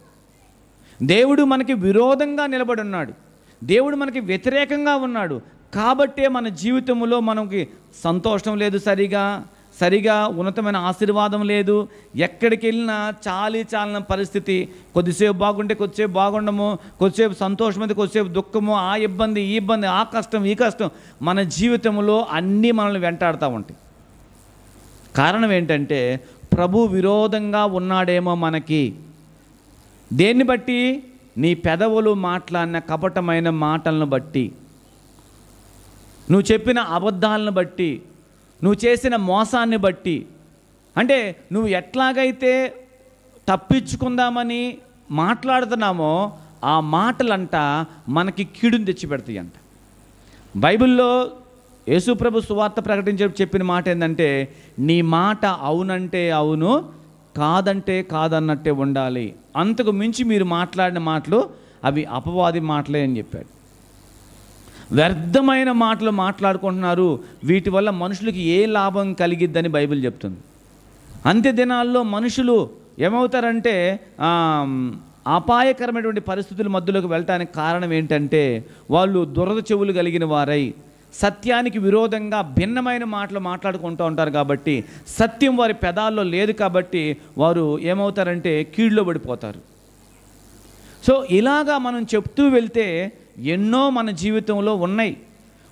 దేవుడు మనకి విరోధంగా నిలబడి ఉన్నాడు, దేవుడు మనకి వ్యతిరేకంగా ఉన్నాడు. కాబట్టే మన జీవితంలో మనకి సంతోషం లేదు, సరిగా ఉన్నతమైన ఆశీర్వాదం లేదు. ఎక్కడికి వెళ్ళినా చాలిన పరిస్థితి. కొద్దిసేపు బాగుంటే కొద్దిసేపు బాగుండము, కొద్దిసేపు సంతోషం అయితే కొద్దిసేపు దుఃఖము, ఆ ఇబ్బంది ఈ ఇబ్బంది, ఆ కష్టం ఈ కష్టం. మన జీవితంలో అన్నీ మనల్ని వెంటాడుతూ ఉంటాయి. కారణం ఏంటంటే ప్రభు విరోధంగా ఉన్నాడేమో మనకి. దేన్ని బట్టి? నీ పెదవులు మాట్లాడిన కపటమైన మాటలను బట్టి, నువ్వు చెప్పిన అబద్ధాలను బట్టి, నువ్వు చేసిన మోసాన్ని బట్టి. అంటే నువ్వు ఎట్లాగైతే తప్పించుకుందామని మాట్లాడుతున్నామో ఆ మాటలంట మనకి కీడుని తెచ్చిపెడతాయి అంట. బైబిల్లో యేసుప్రభు సువార్త చెప్పిన మాట ఏంటంటే, నీ మాట అవునంటే అవును, కాదంటే కాదన్నట్టే ఉండాలి. అంతకు మించి మీరు మాట్లాడిన మాటలు అవి అపవాది మాటలే అని చెప్పాడు. వ్యర్థమైన మాటలు మాట్లాడుకుంటున్నారు, వీటి వల్ల మనుషులకి ఏ లాభం కలిగిద్దని బైబిల్ చెప్తుంది. అంత్య దినాల్లో మనుషులు ఏమవుతారంటే అపాయకరమైనటువంటి పరిస్థితుల మధ్యలోకి వెళ్ళటానికి కారణం ఏంటంటే వాళ్ళు దురద చెవులు కలిగిన వారై సత్యానికి విరోధంగా భిన్నమైన మాటలు మాట్లాడుకుంటూ ఉంటారు. కాబట్టి సత్యం వారి పెదాల్లో లేదు, కాబట్టి వారు ఏమవుతారంటే కీడులో పడిపోతారు. సో ఇలాగా మనం చెప్తూ వెళ్తే ఎన్నో మన జీవితంలో ఉన్నాయి.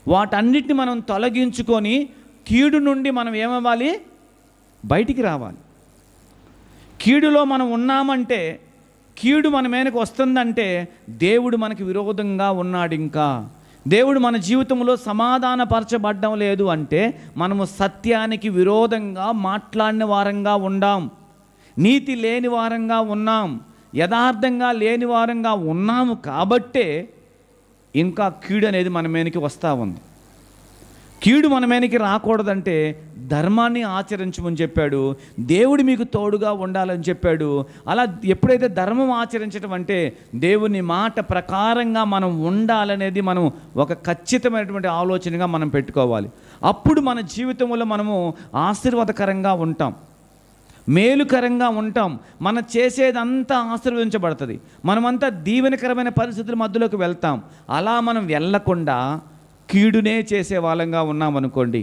వాటన్నిటిని మనం తొలగించుకొని కీడు నుండి మనం ఏమవ్వాలి? బయటికి రావాలి. కీడులో మనం ఉన్నామంటే, కీడు మన మీదకి వస్తుందంటే దేవుడు మనకి విరోధంగా ఉన్నాడు. ఇంకా దేవుడు మన జీవితంలో సమాధానపరచబడ్డం లేదు అంటే మనము సత్యానికి విరోధంగా మాట్లాడిన వారంగా ఉండాం, నీతి లేని వారంగా ఉన్నాం, యథార్థంగా లేని వారంగా ఉన్నాము. కాబట్టే ఇంకా కీడు అనేది మన మీదకి వస్తూ ఉంది. కీడు మన మీదకి రాకూడదంటే ధర్మాన్ని ఆచరించమని చెప్పాడు. దేవుడు మీకు తోడుగా ఉండాలని చెప్పాడు. అలా ఎప్పుడైతే ధర్మం ఆచరించడం అంటే దేవుని మాట ప్రకారంగా మనం ఉండాలనేది మనం ఒక ఖచ్చితమైనటువంటి ఆలోచనగా మనం పెట్టుకోవాలి. అప్పుడు మన జీవితంలో మనము ఆశీర్వాదకరంగా ఉంటాం, మేలుకరంగా ఉంటాం. మనం చేసేదంతా ఆశీర్వదించబడుతుంది. మనమంతా దీవెనకరమైన పరిస్థితుల మధ్యలోకి వెళ్తాం. అలా మనం వెళ్ళకుండా కీడునే చేసే వాళ్ళంగా ఉన్నామనుకోండి,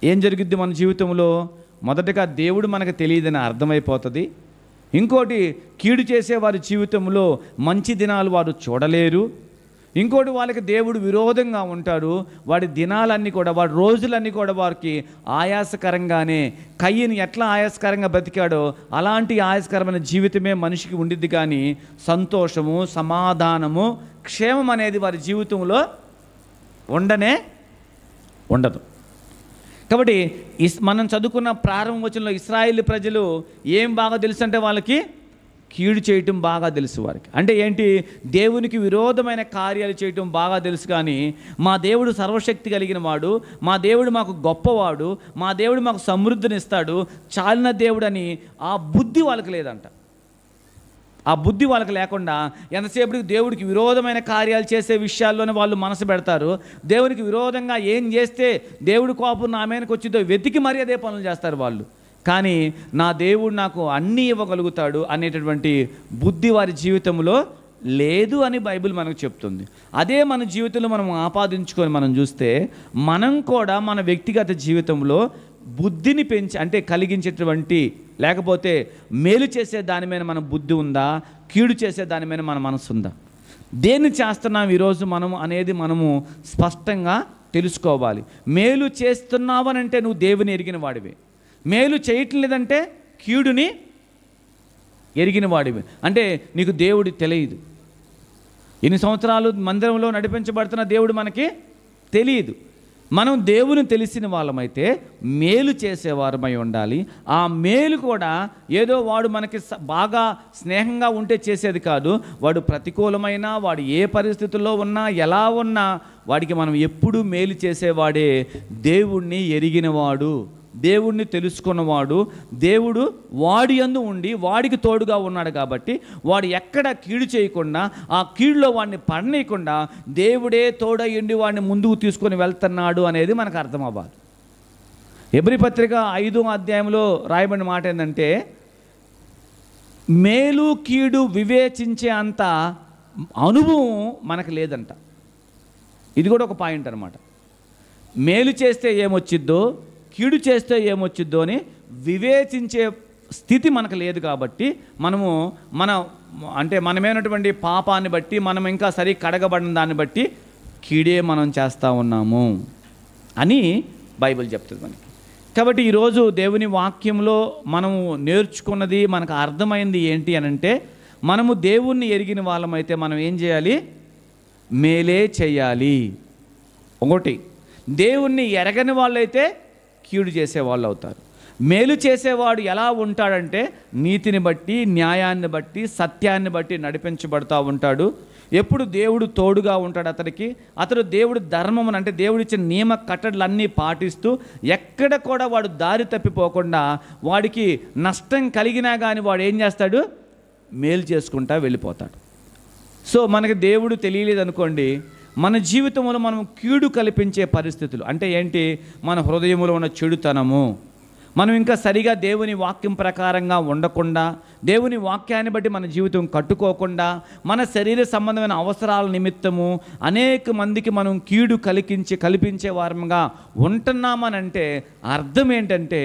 ఏం జరుగుద్ది మన జీవితంలో? మొదటగా దేవుడు మనకు తెలియదని అర్థమైపోతుంది. ఇంకోటి, కీడు చేసే వారి జీవితంలో మంచి దినాలు వారు చూడలేరు. ఇంకోటి, వాళ్ళకి దేవుడు విరోధంగా ఉంటాడు. వాడి దినాలన్నీ కూడా, వాడి రోజులన్నీ కూడా వారికి ఆయాసకరంగానే, కయ్యను ఎట్లా ఆయాసకరంగా బ్రతికాడో అలాంటి ఆయాసకరమైన జీవితమే మనిషికి ఉండిద్ది. కానీ సంతోషము, సమాధానము, క్షేమం అనేది వారి జీవితంలో ఉండదు. కాబట్టి మనం చదువుకున్న ప్రారంభ వచనంలో ఇశ్రాయేలు ప్రజలు ఏం బాగా తెలుసు అంటే వాళ్ళకి కీడు చేయటం బాగా తెలుసు వారికి. అంటే ఏంటి? దేవునికి విరోధమైన కార్యాలు చేయటం బాగా తెలుసు. కానీ మా దేవుడు సర్వశక్తి కలిగిన వాడు, మా దేవుడు మాకు గొప్పవాడు, మా దేవుడు మాకు సమృద్ధినిస్తాడు, చాలిన దేవుడు అని ఆ బుద్ధి వాళ్ళకి లేదంట. ఆ బుద్ధి వాళ్ళకి లేకుండా ఎంతసేపటికి దేవుడికి విరోధమైన కార్యాలు చేసే విషయాల్లోనే వాళ్ళు మనసు పెడతారు. దేవునికి విరోధంగా ఏం చేస్తే దేవుడి కోపం నా మీదకి వచ్చిందో వెతికి మరీ అదే పనులు చేస్తారు వాళ్ళు. కానీ నా దేవుడు నాకు అన్నీ ఇవ్వగలుగుతాడు అనేటటువంటి బుద్ధి వారి జీవితంలో లేదు అని బైబిల్ మనకు చెప్తుంది. అదే మన జీవితంలో మనం ఆపాదించుకొని మనం చూస్తే, మనం కూడా మన వ్యక్తిగత జీవితంలో బుద్ధిని పెంచి అంటే కలిగించేటువంటి, లేకపోతే మేలు చేసే దాని మీద మన బుద్ధి ఉందా, కీడు చేసే దాని మీద మన మనసు ఉందా, దేన్ని చేస్తున్నాం ఈరోజు మనం అనేది మనము స్పష్టంగా తెలుసుకోవాలి. మేలు చేస్తున్నావనంటే నువ్వు దేవుని ఎరిగిన వాడివి, మేలు చేయటం లేదంటే కీడుని ఎరిగిన వాడివి. అంటే నీకు దేవుడి తెలియదు. ఎన్ని సంవత్సరాలు మందిరంలో నడిపించబడుతున్న దేవుడు మనకి తెలియదు. మనం దేవుని తెలిసిన వాళ్ళమైతే మేలు చేసేవారమై ఉండాలి. ఆ మేలు కూడా ఏదో వాడు మనకి బాగా స్నేహంగా ఉంటే చేసేది కాదు. వాడు ప్రతికూలమైన, వాడు ఏ పరిస్థితుల్లో ఉన్నా, ఎలా ఉన్నా, వాడికి మనం ఎప్పుడూ మేలు చేసేవాడే దేవుణ్ణి ఎరిగినవాడు, దేవుణ్ణి తెలుసుకున్నవాడు. దేవుడు వాడి యందు ఉండి వాడికి తోడుగా ఉన్నాడు కాబట్టి వాడు ఎక్కడ కీడు చేయకుండా, ఆ కీడులో వాడిని పడనీయకుండా దేవుడే తోడయ్యుండి వాడిని ముందుకు తీసుకొని వెళ్తున్నాడు అనేది మనకు అర్థం అవ్వాలి. హెబ్రీ పత్రిక 5వ అధ్యాయంలో రాయబడిన మాట ఏంటంటే, మేలు కీడు వివేచించే అంత అనుభవం మనకు లేదంట. ఇది కూడా ఒక పాయింట్ అన్నమాట. మేలు చేస్తే ఏమొచ్చిద్దో, కీడు చేస్తే ఏమొచ్చిద్దో అని వివేచించే స్థితి మనకు లేదు. కాబట్టి మనమేనటువంటి పాపాన్ని బట్టి, మనం ఇంకా సరి కడగబడిన దాన్ని బట్టి కీడే మనం చేస్తూ ఉన్నాము అని బైబిల్ చెప్తుంది మనకి. కాబట్టి ఈరోజు దేవుని వాక్యంలో మనము నేర్చుకున్నది, మనకు అర్థమైంది ఏంటి అని అంటే, మనము దేవుణ్ణి ఎరిగిన వాళ్ళమైతే మనం ఏం చేయాలి? మేలే చేయాలి. ఒకటి, దేవుణ్ణి ఎరగని వాళ్ళైతే కీడు చేసేవాళ్ళు అవుతారు. మేలు చేసేవాడు ఎలా ఉంటాడంటే నీతిని బట్టి, న్యాయాన్ని బట్టి, సత్యాన్ని బట్టి నడిపించబడుతూ ఉంటాడు. ఎప్పుడు దేవుడు తోడుగా ఉంటాడు అతనికి. అతడు దేవుడు ధర్మమును అంటే దేవుడిచ్చిన నియమ కట్టడలన్నీ పాటిస్తూ ఎక్కడ కూడా వాడు దారి తప్పిపోకుండా, వాడికి నష్టం కలిగినా కానీ వాడు ఏం చేస్తాడు? మేలు చేసుకుంటా వెళ్ళిపోతాడు. సో మనకి దేవుడు తెలియలేదనుకోండి, మన జీవితంలో మనం కీడు కల్పించే పరిస్థితులు అంటే ఏంటి? మన హృదయంలో ఉన్న చెడుతనము, మనం ఇంకా సరిగా దేవుని వాక్యం ప్రకారంగా ఉండకుండా, దేవుని వాక్యాన్ని బట్టి మన జీవితం కట్టుకోకుండా, మన శరీర సంబంధమైన అవసరాల నిమిత్తము అనేక మందికి మనం కీడు కల్పించే వారంగా ఉంటున్నామనంటే అర్థం ఏంటంటే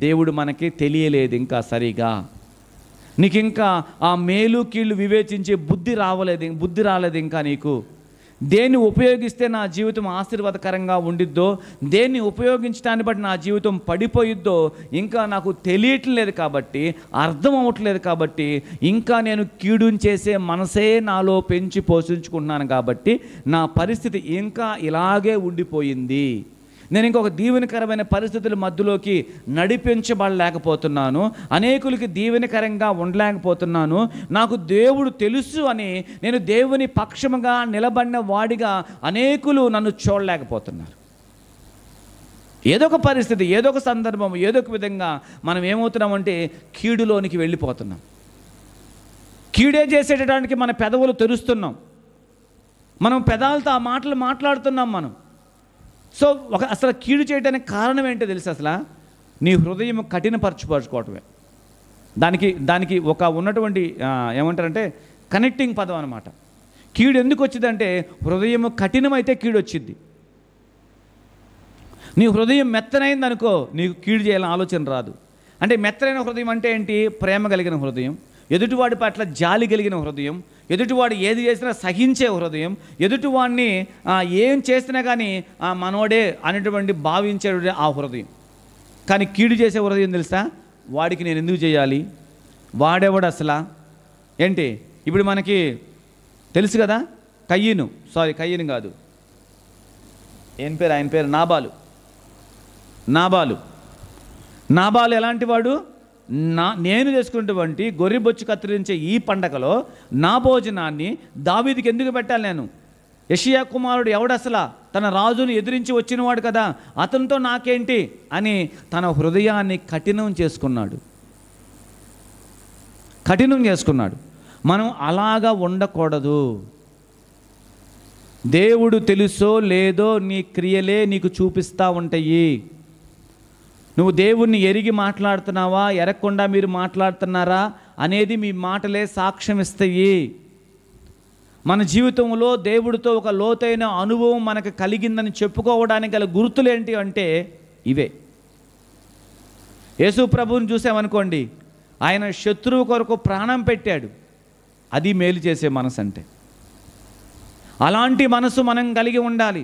దేవుడు మనకి తెలియలేదు ఇంకా సరిగా. నీకు ఇంకా ఆ మేలు కీళ్ళు వివేచించే బుద్ధి రాలేదు ఇంకా నీకు. దేన్ని ఉపయోగిస్తే నా జీవితం ఆశీర్వాదకరంగా ఉండిద్దో, దేన్ని ఉపయోగించడాన్ని బట్టి నా జీవితం పడిపోయిద్దో ఇంకా నాకు తెలియట్లేదు. కాబట్టి అర్థం అవ్వట్లేదు. కాబట్టి ఇంకా నేను కీడుని చేసే మనసే నాలో పెంచి పోషించుకుంటున్నాను. కాబట్టి నా పరిస్థితి ఇంకా ఇలాగే ఉండిపోయింది. నేను ఇంకొక దీవెనకరమైన పరిస్థితుల మధ్యలోకి నడిపించబడలేకపోతున్నాను, అనేకులకి దీవెనకరంగా ఉండలేకపోతున్నాను. నాకు దేవుడు తెలుసు అని నేను దేవుని పక్షముగా నిలబడిన వాడిగా అనేకులు నన్ను చూడలేకపోతున్నారు. ఏదో ఒక పరిస్థితి, ఏదో ఒక సందర్భం, ఏదో ఒక విధంగా మనం ఏమవుతున్నామంటే కీడులోనికి వెళ్ళిపోతున్నాం. కీడే చేసేటడానికి మన పెదవులు తెరుస్తున్నాం, మనం పెదాలతో ఆ మాటలు మాట్లాడుతున్నాం మనం. సో అసలు కీడు చేయడానికి కారణం ఏంటో తెలుసు? అసలు నీ హృదయం కఠినపరచుకోవటమే. దానికి ఒక ఉన్నటువంటి ఏమంటారంటే కనెక్టింగ్ పదం అనమాట. కీడు ఎందుకు వచ్చిందంటే హృదయం కఠినమైతే కీడు వచ్చింది. నీ హృదయం మెత్తనైంది అనుకో, నీకు కీడు చేయాలని ఆలోచన రాదు. అంటే మెత్తనైన హృదయం అంటే ఏంటి? ప్రేమ కలిగిన హృదయం, ఎదుటివాడి పట్ల జాలి కలిగిన హృదయం, ఎదుటివాడు ఏది చేసినా సహించే హృదయం, ఎదుటివాడిని ఏం చేసినా కానీ మనోడే అనేటువంటి భావించే ఆ హృదయం. కానీ కీడు చేసే హృదయం తెలుసా? వాడికి నేను ఎందుకు చేయాలి, వాడేవాడు అసలు ఏంటి? ఇప్పుడు మనకి తెలుసు కదా, కయ్యను కాదు, ఏం పేరు ఆయన పేరు? నాబాలు ఎలాంటి వాడు? నేను చేసుకున్నటువంటి గొర్రెబొచ్చు కత్తిరించే ఈ పండగలో నా భోజనాన్ని దావీదుకి ఎందుకు పెట్టాలి నేను? యెషయా కుమారుడు ఎవడసలా? తన రాజును ఎదిరించి వచ్చినవాడు కదా, అతనితో నాకేంటి అని తన హృదయాన్ని కఠినం చేసుకున్నాడు. మనం అలాగా ఉండకూడదు. దేవుడు తెలుసో లేదో నీ క్రియలే నీకు చూపిస్తూ ఉంటాయి. నువ్వు దేవుణ్ణి ఎరిగి మాట్లాడుతున్నావా, ఎరగకుండా మీరు మాట్లాడుతున్నారా అనేది మీ మాటలే సాక్ష్యం ఇస్తాయి. మన జీవితంలో దేవుడితో ఒక లోతైన అనుభవం మనకు కలిగిందని చెప్పుకోవడానికి గల గుర్తులేంటి అంటే ఇవే. యేసు ప్రభువుని చూసామనుకోండి, ఆయన శత్రువు కొరకు ప్రాణం పెట్టాడు. అది మేలు చేసే మనసు అంటే. అలాంటి మనసు మనం కలిగి ఉండాలి.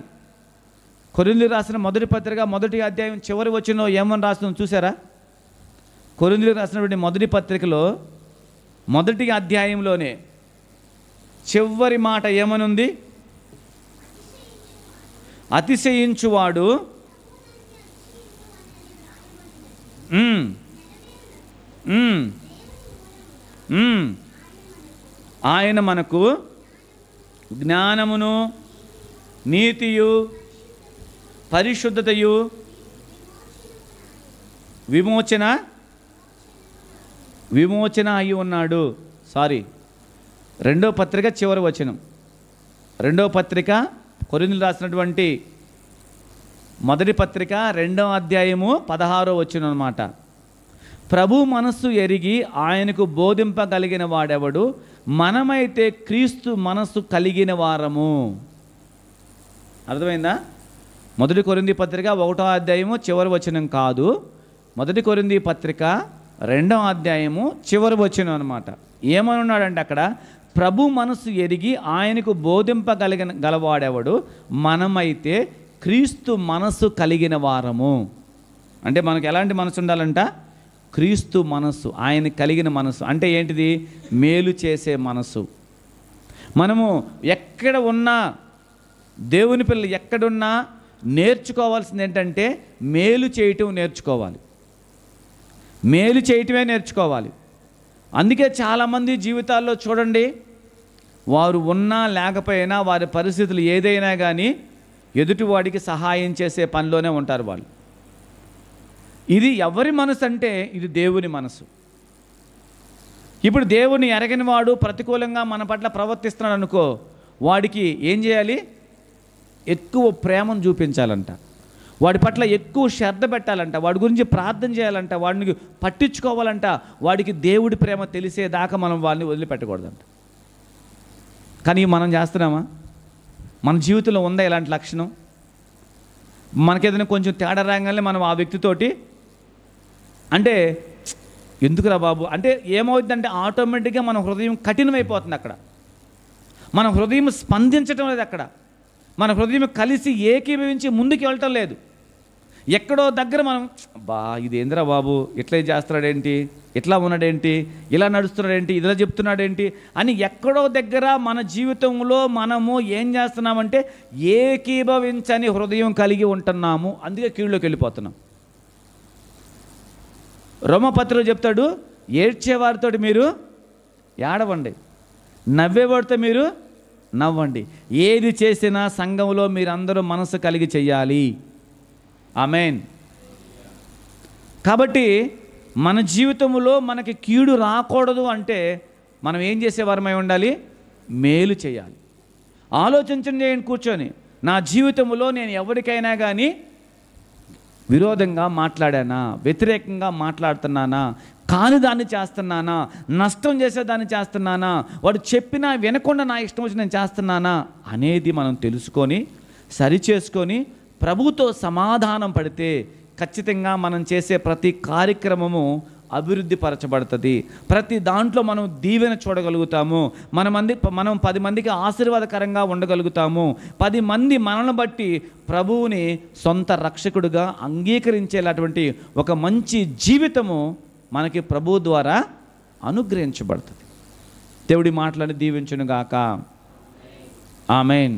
కొరింథీయులకు రాసిన మొదటి పత్రిక 1వ అధ్యాయం చివరి వచనంలో ఏమని రాస్తుందో చూసారా? కొరింథీయులకు రాసినటువంటి మొదటి పత్రికలో 1వ అధ్యాయంలోనే చివరి మాట ఏమనుంది? అతిశయించువాడు ఆయన మనకు జ్ఞానమును, నీతియు, పరిశుద్ధతయు, విమోచన అయి ఉన్నాడు. 2వ పత్రిక చివరి వచనం, 2వ పత్రిక కొరింథీయులకు రాసినటువంటి మొదటి పత్రిక 2వ అధ్యాయము 16వ వచనం అన్నమాట. ప్రభు మనస్సు ఎరిగి ఆయనకు బోధింపగలిగిన వాడెవడు? మనమైతే క్రీస్తు మనస్సు కలిగిన వారము. అర్థమైందా? 1 కొరింథీ పత్రిక 1వ అధ్యాయము చివరి వచనం కాదు, 1 కొరింథీ పత్రిక 2వ అధ్యాయము చివరి వచనం అన్నమాట. ఏమనున్నాడంటే అక్కడ, ప్రభు మనస్సు ఎరిగి ఆయనకు గలవాడెవడు? మనమైతే క్రీస్తు మనస్సు కలిగిన వారము. అంటే మనకు ఎలాంటి మనసు ఉండాలంట? క్రీస్తు మనస్సు, ఆయన కలిగిన మనస్సు. అంటే ఏంటిది? మేలు చేసే మనస్సు. మనము ఎక్కడ ఉన్నా, దేవుని పిల్లలు ఎక్కడున్నా నేర్చుకోవాల్సింది ఏంటంటే మేలు చేయటం నేర్చుకోవాలి. మేలు చేయటమే నేర్చుకోవాలి. అందుకే చాలామంది జీవితాల్లో చూడండి, వారు ఉన్నా లేకపోయినా వారి పరిస్థితులు ఏదైనా కానీ ఎదుటివాడికి సహాయం చేసే పనిలోనే ఉంటారు వాళ్ళు. ఇది ఎవరి మనసు అంటే ఇది దేవుని మనసు. ఇప్పుడు దేవుని ఎరగని వాడు ప్రతికూలంగా మన పట్ల ప్రవర్తిస్తున్నాడు అనుకో, వాడికి ఏం చేయాలి? ఎక్కువ ప్రేమను చూపించాలంట, వాడి పట్ల ఎక్కువ శ్రద్ధ పెట్టాలంట, వాడి గురించి ప్రార్థన చేయాలంట, వాడిని పట్టించుకోవాలంట. వాడికి దేవుడి ప్రేమ తెలిసేదాకా మనం వాళ్ళని వదిలిపెట్టకూడదంట. కానీ మనం చేస్తున్నామా? మన జీవితంలో ఉందా ఇలాంటి లక్షణం? మనకేదైనా కొంచెం తేడా రాగానే మనం ఆ వ్యక్తితోటి అంటే ఎందుకురా బాబు అంటే ఏమవుతుందంటే ఆటోమేటిక్గా మన హృదయం కఠినమైపోతుంది. అక్కడ మన హృదయం స్పందించటం లేదు, అక్కడ మన హృదయం కలిసి ఏకీభవించి ముందుకు వెళ్ళటం లేదు. ఎక్కడో దగ్గర మనం ఇదేంద్రా బాబు, ఇట్లా చేస్తున్నాడేంటి, ఇట్లా ఉన్నాడేంటి, ఇలా నడుస్తున్నాడేంటి, ఇలా చెప్తున్నాడేంటి అని ఎక్కడో దగ్గర మన జీవితంలో మనము ఏం చేస్తున్నామంటే ఏకీభవించని హృదయం కలిగి ఉంటున్నాము. అందుకే కీళ్ళలోకి వెళ్ళిపోతున్నాం. రోమపత్రికలో చెప్తాడు, ఏడ్చేవారితో మీరు ఏడవండి, నవ్వేవాడితో మీరు నవ్వండి. ఏది చేసినా సంఘంలో మీరందరూ మనసు కలిగి చెయ్యాలి. ఆమేన్. కాబట్టి మన జీవితంలో మనకి కీడు రాకూడదు అంటే మనం ఏం చేసేవారమై ఉండాలి? మేలు చేయాలి. ఆలోచించండి కూర్చొని, నా జీవితంలో నేను ఎవరికైనా కానీ విరోధంగా మాట్లాడానా, వ్యతిరేకంగా మాట్లాడుతున్నానా, కాని దాన్ని చేస్తున్నానా, నష్టం చేసేదాన్ని చేస్తున్నానా, వాడు చెప్పినా వినకుండా నా ఇష్టం వచ్చి నేను చేస్తున్నానా అనేది మనం తెలుసుకొని సరిచేసుకొని ప్రభుతో సమాధానం పడితే ఖచ్చితంగా మనం చేసే ప్రతి కార్యక్రమము అభివృద్ధి పరచబడుతుంది. ప్రతి దాంట్లో మనం దీవెన చూడగలుగుతాము. మనం 10 మందికి ఆశీర్వాదకరంగా ఉండగలుగుతాము. 10 మంది మనల్ని బట్టి ప్రభువుని సొంత రక్షకుడిగా అంగీకరించేలాటువంటి ఒక మంచి జీవితము మనకి ప్రభువు ద్వారా అనుగ్రహించబడుతుంది. దేవుడి మాటలను దీవించునుగాక. ఆమేన్.